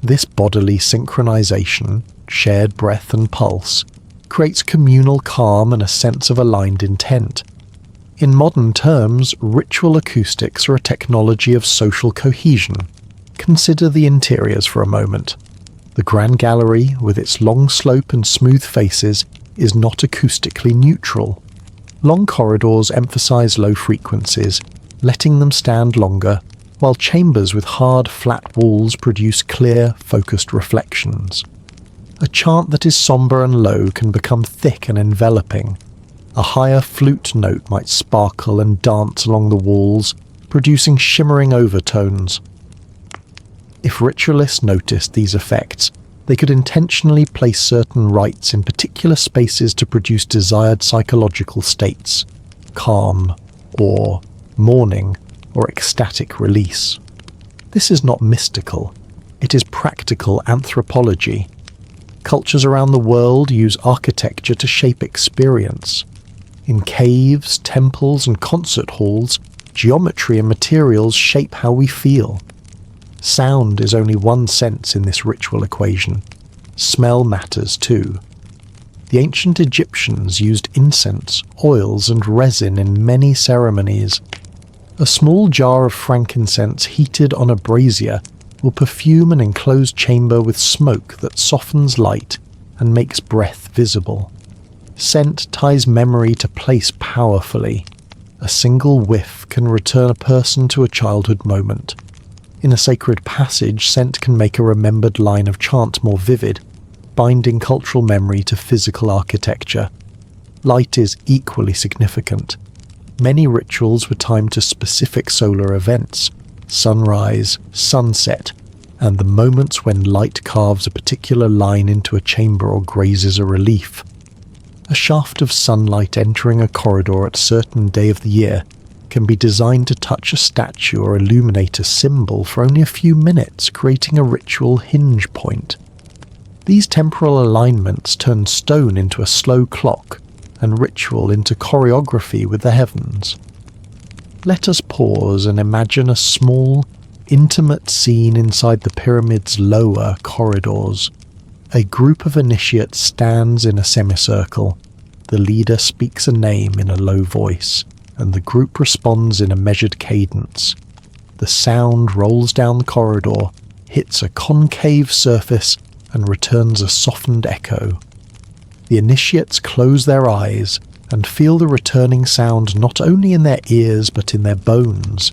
Speaker 1: This bodily synchronization, shared breath and pulse, creates communal calm and a sense of aligned intent. In modern terms, ritual acoustics are a technology of social cohesion. Consider the interiors for a moment. The Grand Gallery, with its long slope and smooth faces, is not acoustically neutral. Long corridors emphasize low frequencies, letting them stand longer, while chambers with hard, flat walls produce clear, focused reflections. A chant that is somber and low can become thick and enveloping. A higher flute note might sparkle and dance along the walls, producing shimmering overtones. If ritualists noticed these effects, they could intentionally place certain rites in particular spaces to produce desired psychological states: calm, awe, mourning, or ecstatic release. This is not mystical, it is practical anthropology. Cultures around the world use architecture to shape experience. In caves, temples, and concert halls, geometry and materials shape how we feel. Sound is only one sense in this ritual equation. Smell matters too. The ancient Egyptians used incense, oils, and resin in many ceremonies. A small jar of frankincense heated on a brazier will perfume an enclosed chamber with smoke that softens light and makes breath visible. Scent ties memory to place powerfully. A single whiff can return a person to a childhood moment. In a sacred passage, scent can make a remembered line of chant more vivid, binding cultural memory to physical architecture. Light is equally significant. Many rituals were timed to specific solar events: sunrise, sunset, and the moments when light carves a particular line into a chamber or grazes a relief. A shaft of sunlight entering a corridor at a certain day of the year can be designed to touch a statue or illuminate a symbol for only a few minutes, creating a ritual hinge point. These temporal alignments turn stone into a slow clock and ritual into choreography with the heavens. Let us pause and imagine a small, intimate scene inside the pyramid's lower corridors. A group of initiates stands in a semicircle. The leader speaks a name in a low voice, and the group responds in a measured cadence. The sound rolls down the corridor, hits a concave surface, and returns a softened echo. The initiates close their eyes and feel the returning sound not only in their ears but in their bones.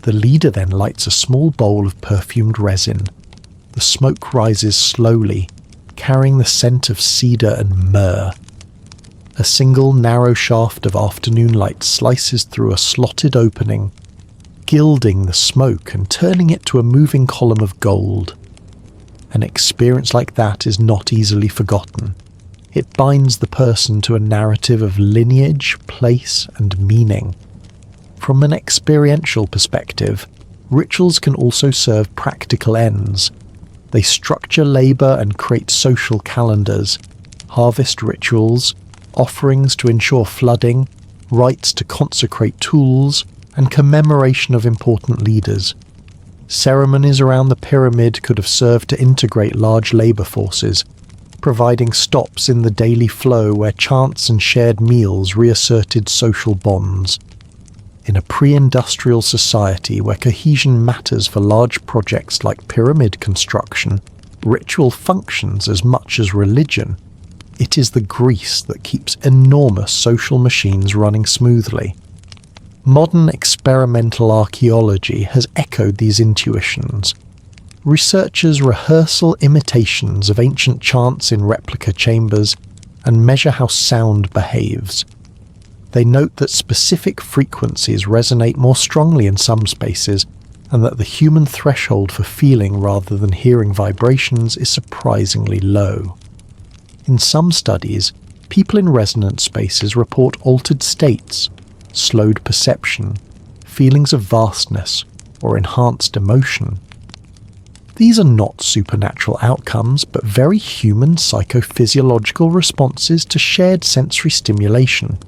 Speaker 1: The leader then lights a small bowl of perfumed resin. The smoke rises slowly, carrying the scent of cedar and myrrh. A single narrow shaft of afternoon light slices through a slotted opening, gilding the smoke and turning it to a moving column of gold. An experience like that is not easily forgotten. It binds the person to a narrative of lineage, place, and meaning. From an experiential perspective, rituals can also serve practical ends. They structure labour and create social calendars, harvest rituals, offerings to ensure flooding, rites to consecrate tools, and commemoration of important leaders. Ceremonies around the pyramid could have served to integrate large labour forces, providing stops in the daily flow where chants and shared meals reasserted social bonds. In a pre-industrial society where cohesion matters for large projects like pyramid construction, ritual functions as much as religion. It is the grease that keeps enormous social machines running smoothly. Modern experimental archaeology has echoed these intuitions. Researchers rehearsal imitations of ancient chants in replica chambers and measure how sound behaves. They note that specific frequencies resonate more strongly in some spaces, and that the human threshold for feeling rather than hearing vibrations is surprisingly low. In some studies, people in resonant spaces report altered states, slowed perception, feelings of vastness, or enhanced emotion. These are not supernatural outcomes, but very human psychophysiological responses to shared sensory stimulation.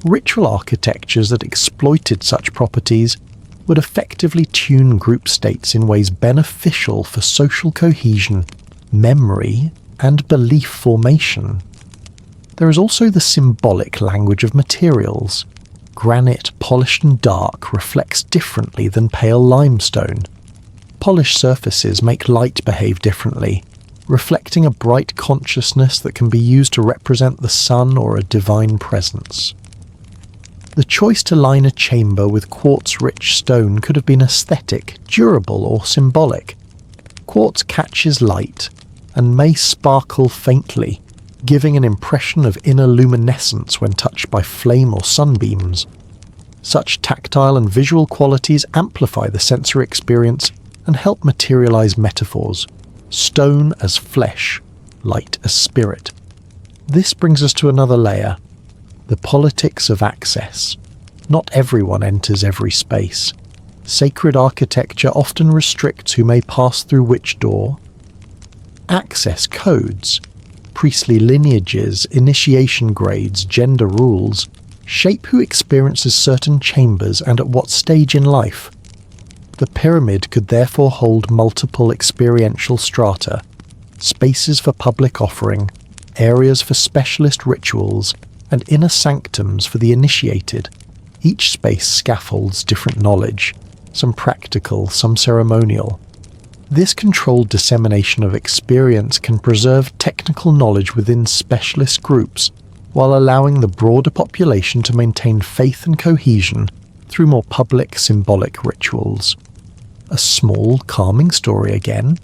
Speaker 1: Ritual architectures that exploited such properties would effectively tune group states in ways beneficial for social cohesion, memory, and belief formation. There is also the symbolic language of materials. Granite, polished and dark, reflects differently than pale limestone. Polished surfaces make light behave differently, reflecting a bright consciousness that can be used to represent the sun or a divine presence. The choice to line a chamber with quartz-rich stone could have been aesthetic, durable, or symbolic. Quartz catches light and may sparkle faintly, giving an impression of inner luminescence when touched by flame or sunbeams. Such tactile and visual qualities amplify the sensory experience and help materialize metaphors. Stone as flesh, light as spirit. This brings us to another layer. The politics of access. Not everyone enters every space. Sacred architecture often restricts who may pass through which door. Access codes, priestly lineages, initiation grades, gender rules, shape who experiences certain chambers and at what stage in life. The pyramid could therefore hold multiple experiential strata, spaces for public offering, areas for specialist rituals, and inner sanctums for the initiated. Each space scaffolds different knowledge, some practical, some ceremonial. This controlled dissemination of experience can preserve technical knowledge within specialist groups, while allowing the broader population to maintain faith and cohesion through more public symbolic rituals. A small, calming story again.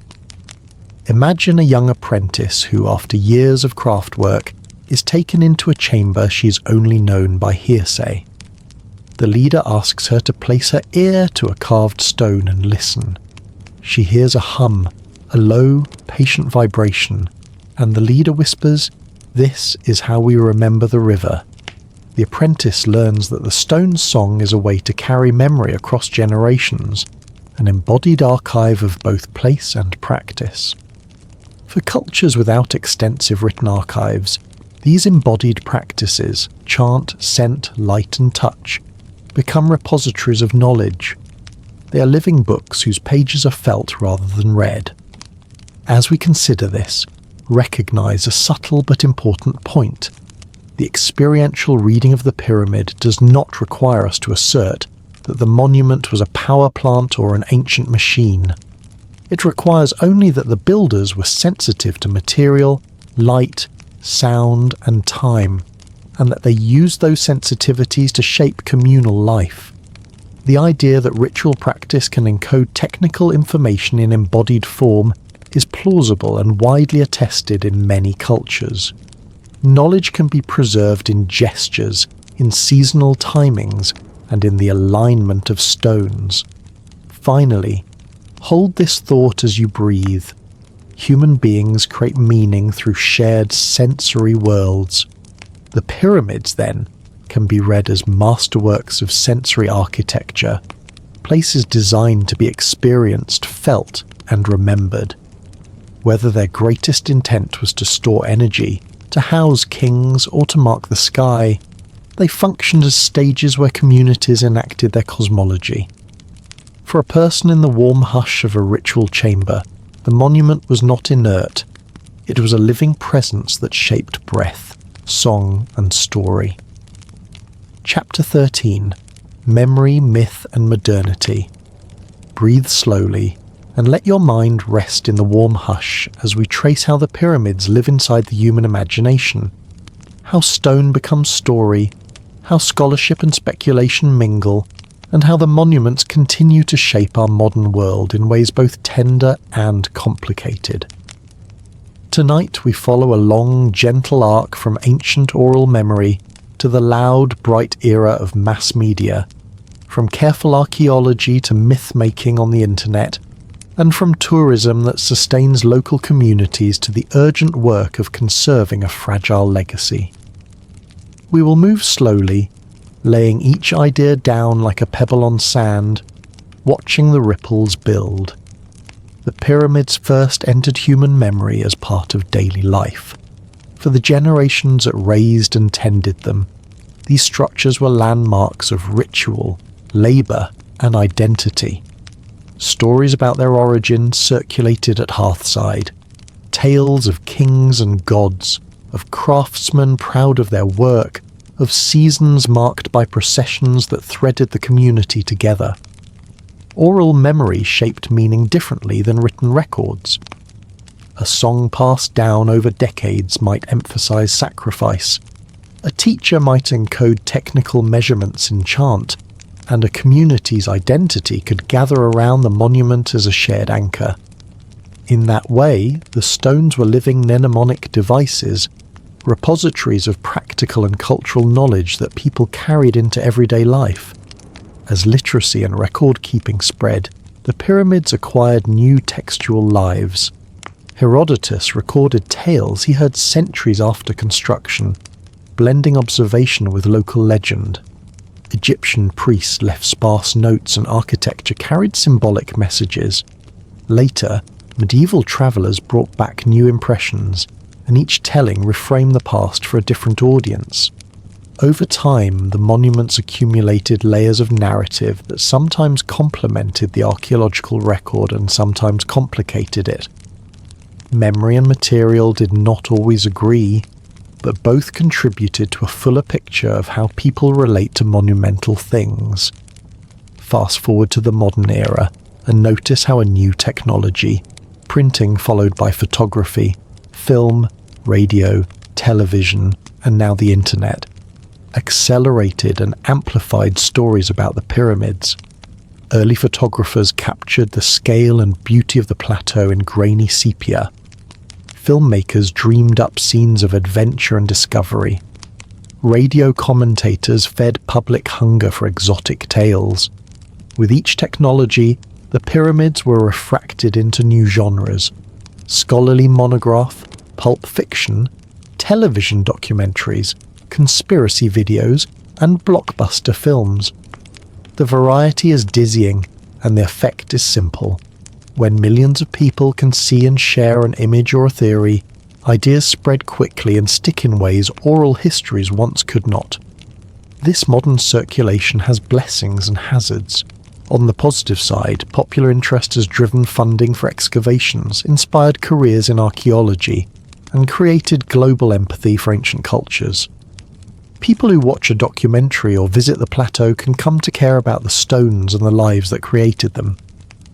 Speaker 1: Imagine a young apprentice who, after years of craft work, is taken into a chamber she is only known by hearsay. The leader asks her to place her ear to a carved stone and listen. She hears a hum, a low, patient vibration, and the leader whispers, "This is how we remember the river." The apprentice learns that the stone's song is a way to carry memory across generations, an embodied archive of both place and practice. For cultures without extensive written archives, these embodied practices, chant, scent, light and touch, become repositories of knowledge. They are living books whose pages are felt rather than read. As we consider this, recognize a subtle but important point. The experiential reading of the pyramid does not require us to assert that the monument was a power plant or an ancient machine. It requires only that the builders were sensitive to material, light, sound, and time, and that they used those sensitivities to shape communal life. The idea that ritual practice can encode technical information in embodied form is plausible and widely attested in many cultures. Knowledge can be preserved in gestures, in seasonal timings, and in the alignment of stones. Finally, hold this thought as you breathe. Human beings create meaning through shared sensory worlds. The pyramids, then, can be read as masterworks of sensory architecture, places designed to be experienced, felt, and remembered. Whether their greatest intent was to store energy, to house kings, or to mark the sky, they functioned as stages where communities enacted their cosmology. For a person in the warm hush of a ritual chamber, the monument was not inert. It was a living presence that shaped breath, song, and story. Chapter 13. Memory, Myth, and Modernity. Breathe slowly, and let your mind rest in the warm hush as we trace how the pyramids live inside the human imagination, how stone becomes story, how scholarship and speculation mingle, and how the monuments continue to shape our modern world in ways both tender and complicated. Tonight we follow a long, gentle arc from ancient oral memory to the loud, bright era of mass media, from careful archaeology to myth-making on the internet, and from tourism that sustains local communities to the urgent work of conserving a fragile legacy. We will move slowly, laying each idea down like a pebble on sand, watching the ripples build. The pyramids first entered human memory as part of daily life. For the generations that raised and tended them, these structures were landmarks of ritual, labour, and identity. Stories about their origins circulated at hearthside, tales of kings and gods, of craftsmen proud of their work, of seasons marked by processions that threaded the community together. Oral memory shaped meaning differently than written records. A song passed down over decades might emphasize sacrifice. A teacher might encode technical measurements in chant, and a community's identity could gather around the monument as a shared anchor. In that way, the stones were living mnemonic devices, repositories of practical and cultural knowledge that people carried into everyday life. As literacy and record-keeping spread, the pyramids acquired new textual lives. Herodotus recorded tales he heard centuries after construction, blending observation with local legend. Egyptian priests left sparse notes, and architecture carried symbolic messages. Later, medieval travellers brought back new impressions, and each telling reframed the past for a different audience. Over time, the monuments accumulated layers of narrative that sometimes complemented the archaeological record and sometimes complicated it. Memory and material did not always agree, but both contributed to a fuller picture of how people relate to monumental things. Fast forward to the modern era, and notice how a new technology, printing followed by photography, film, radio, television, and now the internet, accelerated and amplified stories about the pyramids. Early photographers captured the scale and beauty of the plateau in grainy sepia. Filmmakers dreamed up scenes of adventure and discovery. Radio commentators fed public hunger for exotic tales. With each technology, the pyramids were refracted into new genres: scholarly monograph, pulp fiction, television documentaries, conspiracy videos, and blockbuster films. The variety is dizzying, and the effect is simple. When millions of people can see and share an image or a theory, ideas spread quickly and stick in ways oral histories once could not. This modern circulation has blessings and hazards. On the positive side, popular interest has driven funding for excavations, inspired careers in archaeology, and created global empathy for ancient cultures. People who watch a documentary or visit the plateau can come to care about the stones and the lives that created them.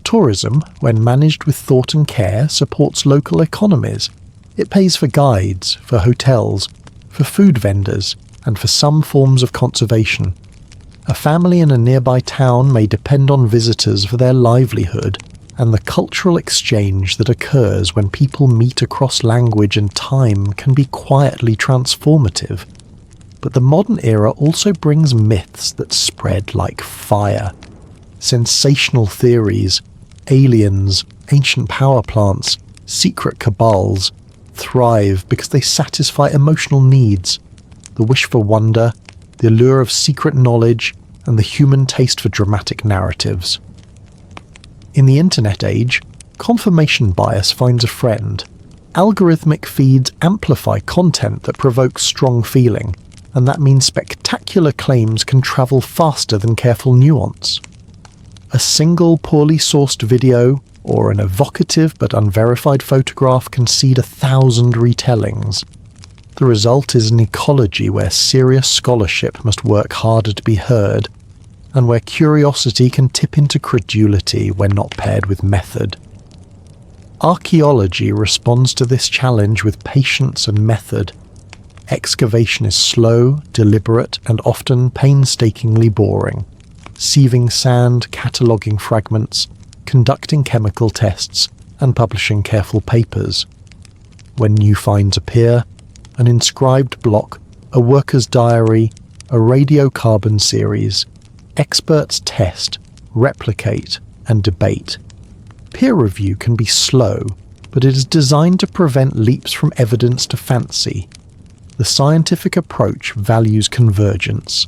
Speaker 1: Tourism, when managed with thought and care, supports local economies. It pays for guides, for hotels, for food vendors, and for some forms of conservation. A family in a nearby town may depend on visitors for their livelihood, and the cultural exchange that occurs when people meet across language and time can be quietly transformative. But the modern era also brings myths that spread like fire. Sensational theories, aliens, ancient power plants, secret cabals thrive because they satisfy emotional needs, the wish for wonder, the allure of secret knowledge, and the human taste for dramatic narratives. In the internet age, confirmation bias finds a friend. Algorithmic feeds amplify content that provokes strong feeling, and that means spectacular claims can travel faster than careful nuance. A single poorly sourced video or an evocative but unverified photograph can seed 1,000 retellings. The result is an ecology where serious scholarship must work harder to be heard, and where curiosity can tip into credulity when not paired with method. Archaeology responds to this challenge with patience and method. Excavation is slow, deliberate, and often painstakingly boring. Sieving sand, cataloguing fragments, conducting chemical tests, and publishing careful papers. when new finds appear, an inscribed block, a worker's diary, a radiocarbon series. Experts test, replicate, and debate. Peer review can be slow, but it is designed to prevent leaps from evidence to fancy. The scientific approach values convergence,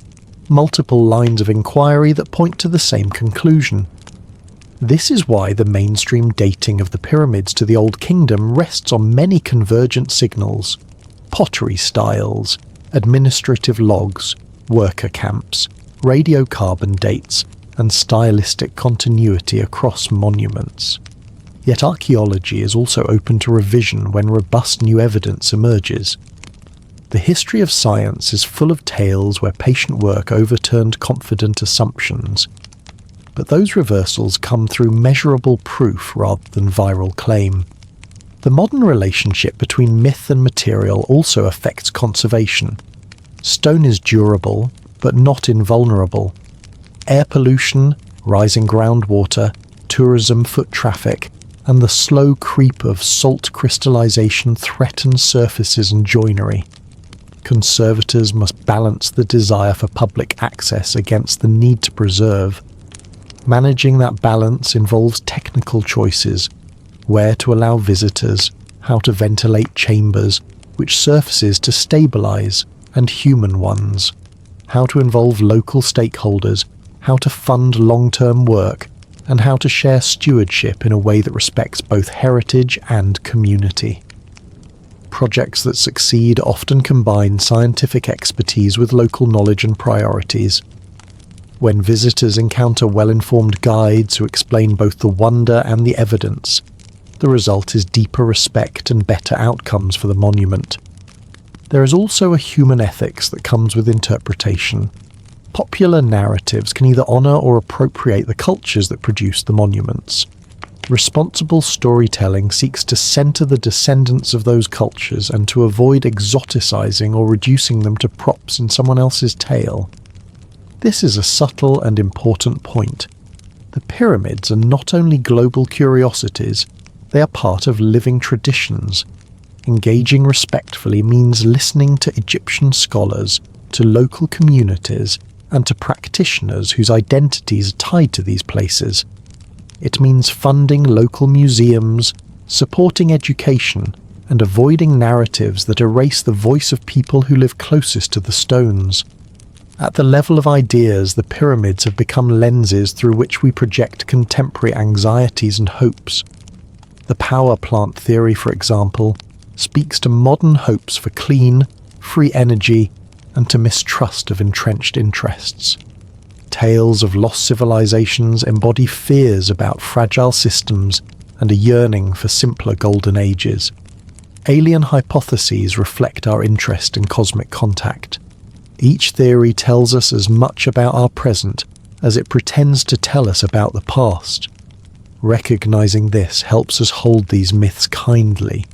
Speaker 1: multiple lines of inquiry that point to the same conclusion. This is why the mainstream dating of the pyramids to the Old Kingdom rests on many convergent signals: pottery styles, administrative logs, worker camps, radiocarbon dates, and stylistic continuity across monuments. Yet archaeology is also open to revision when robust new evidence emerges. The history of science is full of tales where patient work overturned confident assumptions, but those reversals come through measurable proof rather than viral claim. The modern relationship between myth and material also affects conservation. Stone is durable, but not invulnerable. Air pollution, rising groundwater, tourism foot traffic, and the slow creep of salt crystallization threaten surfaces and joinery. Conservators must balance the desire for public access against the need to preserve. Managing that balance involves technical choices: where to allow visitors, how to ventilate chambers, which surfaces to stabilize, and human ones, how to involve local stakeholders, how to fund long-term work, and how to share stewardship in a way that respects both heritage and community. Projects that succeed often combine scientific expertise with local knowledge and priorities. When visitors encounter well-informed guides who explain both the wonder and the evidence, the result is deeper respect and better outcomes for the monument. There is also a human ethics that comes with interpretation. Popular narratives can either honour or appropriate the cultures that produce the monuments. Responsible storytelling seeks to centre the descendants of those cultures and to avoid exoticizing or reducing them to props in someone else's tale. This is a subtle and important point. The pyramids are not only global curiosities, they are part of living traditions. Engaging respectfully means listening to Egyptian scholars, to local communities, and to practitioners whose identities are tied to these places. It means funding local museums, supporting education, and avoiding narratives that erase the voice of people who live closest to the stones. At the level of ideas, the pyramids have become lenses through which we project contemporary anxieties and hopes. The power plant theory, for example, speaks to modern hopes for clean, free energy and to mistrust of entrenched interests. Tales of lost civilizations embody fears about fragile systems and a yearning for simpler golden ages. Alien hypotheses reflect our interest in cosmic contact. Each theory tells us as much about our present as it pretends to tell us about the past. Recognizing this helps us hold these myths kindly.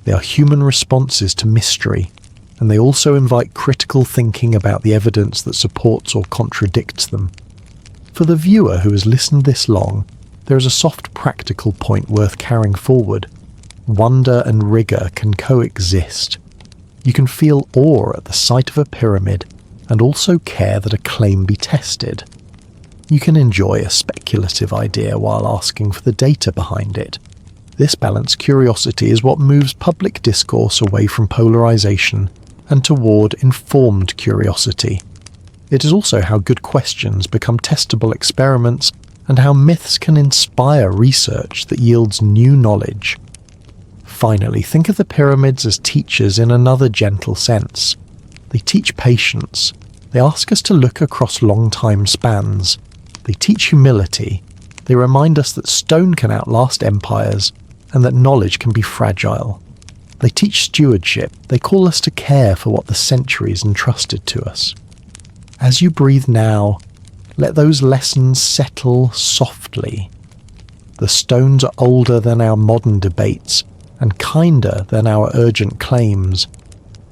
Speaker 1: They are human responses to mystery, and they also invite critical thinking about the evidence that supports or contradicts them. For the viewer who has listened this long, there is a soft practical point worth carrying forward. Wonder and rigour can coexist. You can feel awe at the sight of a pyramid and also care that a claim be tested. You can enjoy a speculative idea while asking for the data behind it. This balanced curiosity is what moves public discourse away from polarization and toward informed curiosity. It is also how good questions become testable experiments and how myths can inspire research that yields new knowledge. Finally, think of the pyramids as teachers in another gentle sense. They teach patience. They ask us to look across long time spans. They teach humility. They remind us that stone can outlast empires and that knowledge can be fragile. They teach stewardship. They call us to care for what the centuries entrusted to us. As you breathe now, let those lessons settle softly. The stones are older than our modern debates and kinder than our urgent claims.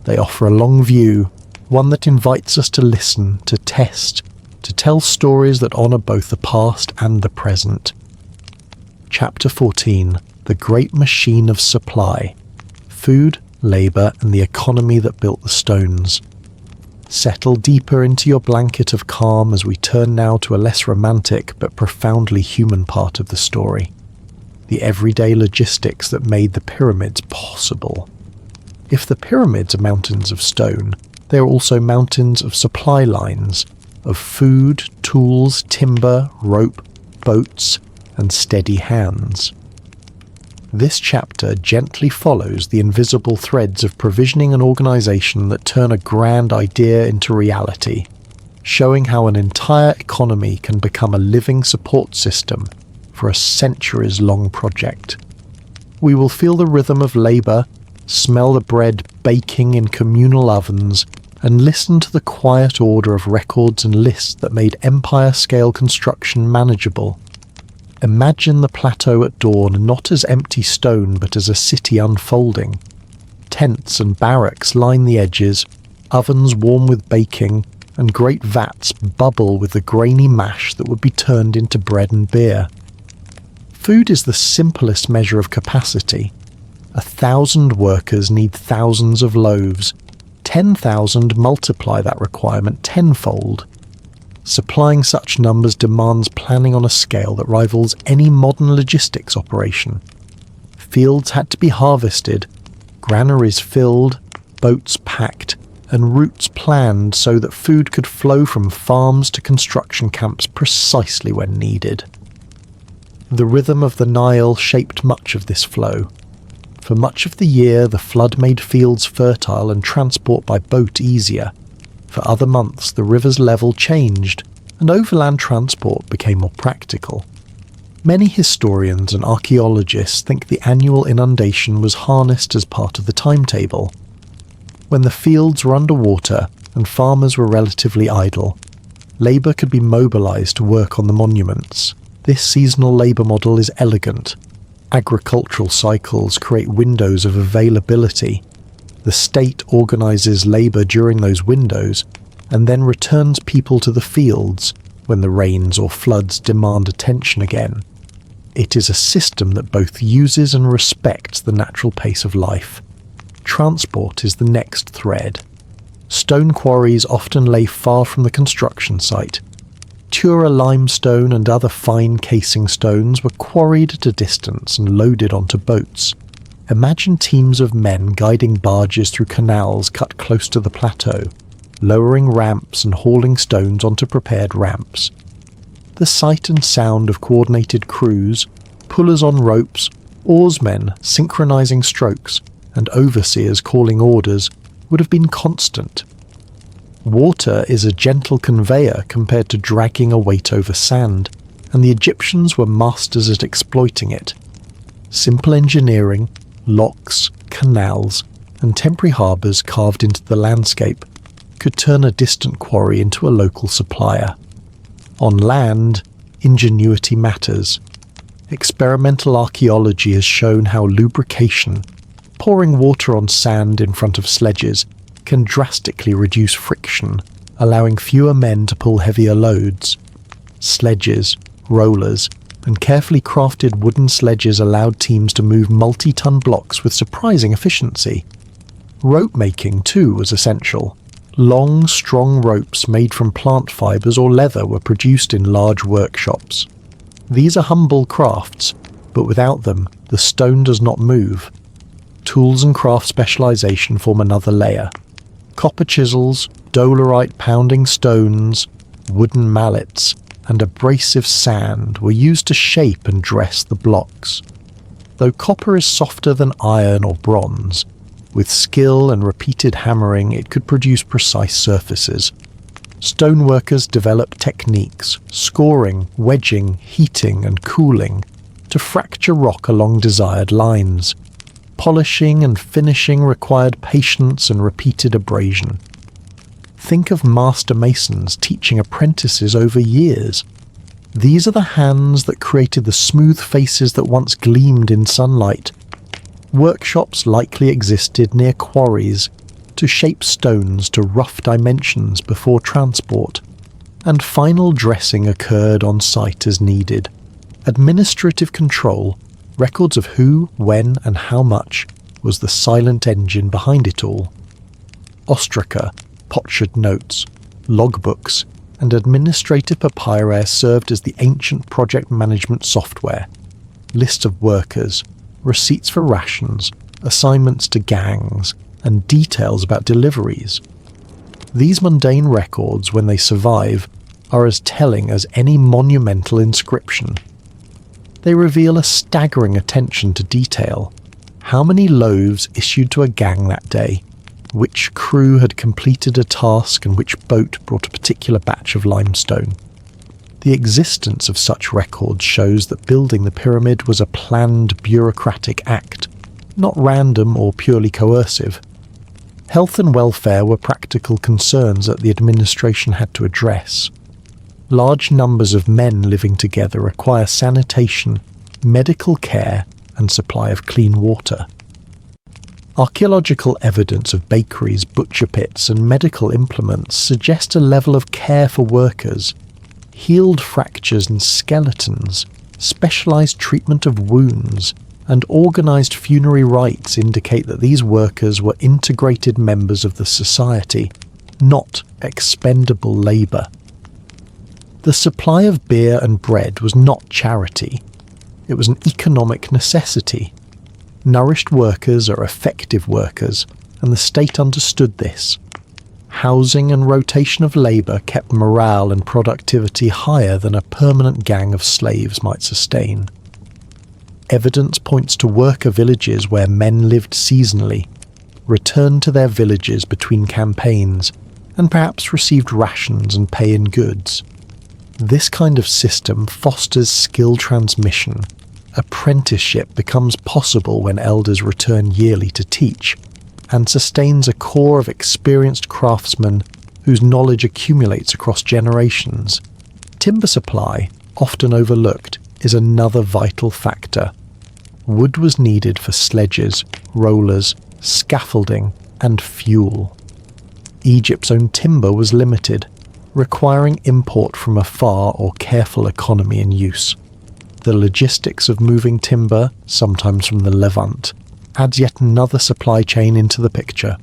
Speaker 1: They offer a long view, one that invites us to listen, to test, to tell stories that honour both the past and the present. Chapter 14. The Great Machine of Supply. food, labour and the economy that built the stones. Settle deeper into your blanket of calm as we turn now to a less romantic but profoundly human part of the story. The everyday logistics that made the pyramids possible. If the pyramids are mountains of stone, they are also mountains of supply lines, of food, tools, timber, rope, boats, and steady hands. This chapter gently follows the invisible threads of provisioning and organisation that turn a grand idea into reality, showing how an entire economy can become a living support system for a centuries-long project. We will feel the rhythm of labour, smell the bread baking in communal ovens, and listen to the quiet order of records and lists that made empire-scale construction manageable. Imagine the plateau at dawn not as empty stone but as a city unfolding. Tents and barracks line the edges, ovens warm with baking, and great vats bubble with the grainy mash that would be turned into bread and beer. Food is the simplest measure of capacity. 1,000 workers need thousands of loaves. 10,000 multiply that requirement tenfold. Supplying such numbers demands planning on a scale that rivals any modern logistics operation. Fields had to be harvested, granaries filled, boats packed, and routes planned so that food could flow from farms to construction camps precisely when needed. The rhythm of the Nile shaped much of this flow. For much of the year, the flood made fields fertile and transport by boat easier. For other months, the river's level changed, and overland transport became more practical. Many historians and archaeologists think the annual inundation was harnessed as part of the timetable. When the fields were underwater and farmers were relatively idle, labour could be mobilised to work on the monuments. This seasonal labour model is elegant. Agricultural cycles create windows of availability. The state organises labour during those windows and then returns people to the fields when the rains or floods demand attention again. It is a system that both uses and respects the natural pace of life. Transport is the next thread. Stone quarries often lay far from the construction site. Tura limestone and other fine casing stones were quarried at a distance and loaded onto boats. Imagine teams of men guiding barges through canals cut close to the plateau, lowering ramps and hauling stones onto prepared ramps. The sight and sound of coordinated crews, pullers on ropes, oarsmen synchronizing strokes, and overseers calling orders would have been constant. Water is a gentle conveyor compared to dragging a weight over sand, and the Egyptians were masters at exploiting it. Simple engineering, locks, canals, and temporary harbours carved into the landscape could turn a distant quarry into a local supplier. On land, ingenuity matters. Experimental archaeology has shown how lubrication, pouring water on sand in front of sledges, can drastically reduce friction, allowing fewer men to pull heavier loads. Sledges, rollers, and carefully crafted wooden sledges allowed teams to move multi-ton blocks with surprising efficiency. Rope making, too, was essential. Long, strong ropes made from plant fibres or leather were produced in large workshops. These are humble crafts, but without them, the stone does not move. Tools and craft specialisation form another layer. Copper chisels, dolerite pounding stones, wooden mallets, and abrasive sand were used to shape and dress the blocks. Though copper is softer than iron or bronze, with skill and repeated hammering it could produce precise surfaces. Stoneworkers developed techniques, scoring, wedging, heating and cooling, to fracture rock along desired lines. Polishing and finishing required patience and repeated abrasion. Think of master masons teaching apprentices over years. These are the hands that created the smooth faces that once gleamed in sunlight. Workshops likely existed near quarries to shape stones to rough dimensions before transport, and final dressing occurred on site as needed. Administrative control, records of who, when and how much, was the silent engine behind it all. Ostraca, potsherd notes, logbooks, and administrative papyri served as the ancient project management software. Lists of workers, receipts for rations, assignments to gangs, and details about deliveries. These mundane records, when they survive, are as telling as any monumental inscription. They reveal a staggering attention to detail. How many loaves issued to a gang that day? Which crew had completed a task and which boat brought a particular batch of limestone? The existence of such records shows that building the pyramid was a planned bureaucratic act, not random or purely coercive. Health and welfare were practical concerns that the administration had to address. Large numbers of men living together require sanitation, medical care, and supply of clean water. Archaeological evidence of bakeries, butcher pits, and medical implements suggest a level of care for workers. Healed fractures and skeletons, specialized treatment of wounds, and organized funerary rites indicate that these workers were integrated members of the society, not expendable labor. The supply of beer and bread was not charity. It was an economic necessity. Nourished workers are effective workers, and the state understood this. Housing and rotation of labour kept morale and productivity higher than a permanent gang of slaves might sustain. Evidence points to worker villages where men lived seasonally, returned to their villages between campaigns, and perhaps received rations and pay in goods. This kind of system fosters skill transmission. Apprenticeship becomes possible when elders return yearly to teach, and sustains a core of experienced craftsmen whose knowledge accumulates across generations. Timber supply, often overlooked, is another vital factor. Wood was needed for sledges, rollers, scaffolding, and fuel. Egypt's own timber was limited, requiring import from afar or careful economy in use. The logistics of moving timber, sometimes from the Levant, adds yet another supply chain into the picture.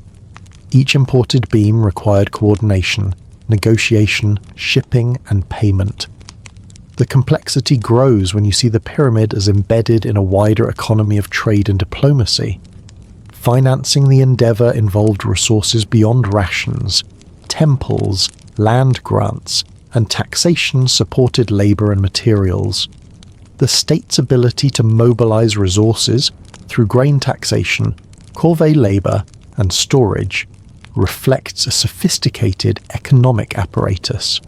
Speaker 1: Each imported beam required coordination, negotiation, shipping, and payment. The complexity grows when you see the pyramid as embedded in a wider economy of trade and diplomacy. Financing the endeavour involved resources beyond rations. Temples, land grants, and taxation supported labour and materials. The state's ability to mobilise resources through grain taxation, corvée labour, and storage reflects a sophisticated economic apparatus.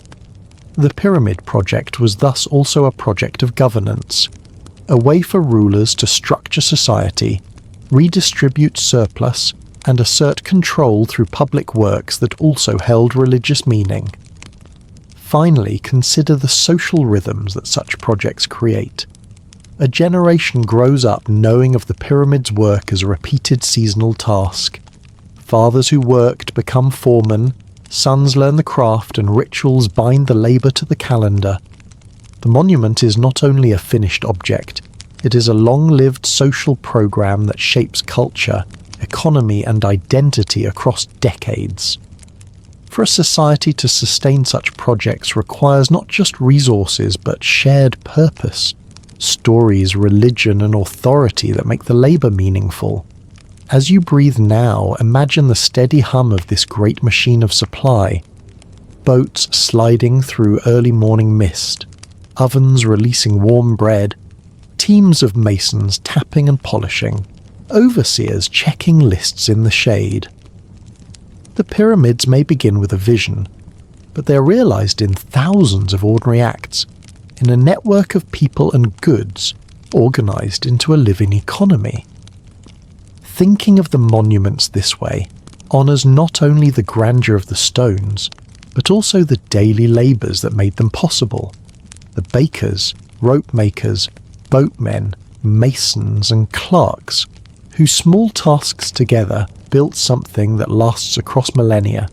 Speaker 1: The pyramid project was thus also a project of governance, a way for rulers to structure society, redistribute surplus, and assert control through public works that also held religious meaning. Finally, consider the social rhythms that such projects create. A generation grows up knowing of the pyramid's work as a repeated seasonal task. Fathers who worked become foremen, sons learn the craft, and rituals bind the labour to the calendar. The monument is not only a finished object, it is a long-lived social program that shapes culture, economy, and identity across decades. For a society to sustain such projects requires not just resources but shared purpose, stories, religion, and authority that make the labour meaningful. As you breathe now, imagine the steady hum of this great machine of supply. Boats sliding through early morning mist, ovens releasing warm bread, teams of masons tapping and polishing, overseers checking lists in the shade. The pyramids may begin with a vision, but they are realized in thousands of ordinary acts, in a network of people and goods organized into a living economy. Thinking of the monuments this way honors not only the grandeur of the stones, but also the daily labors that made them possible. The bakers, rope makers, boatmen, masons, and clerks, whose small tasks together built something that lasts across millennia.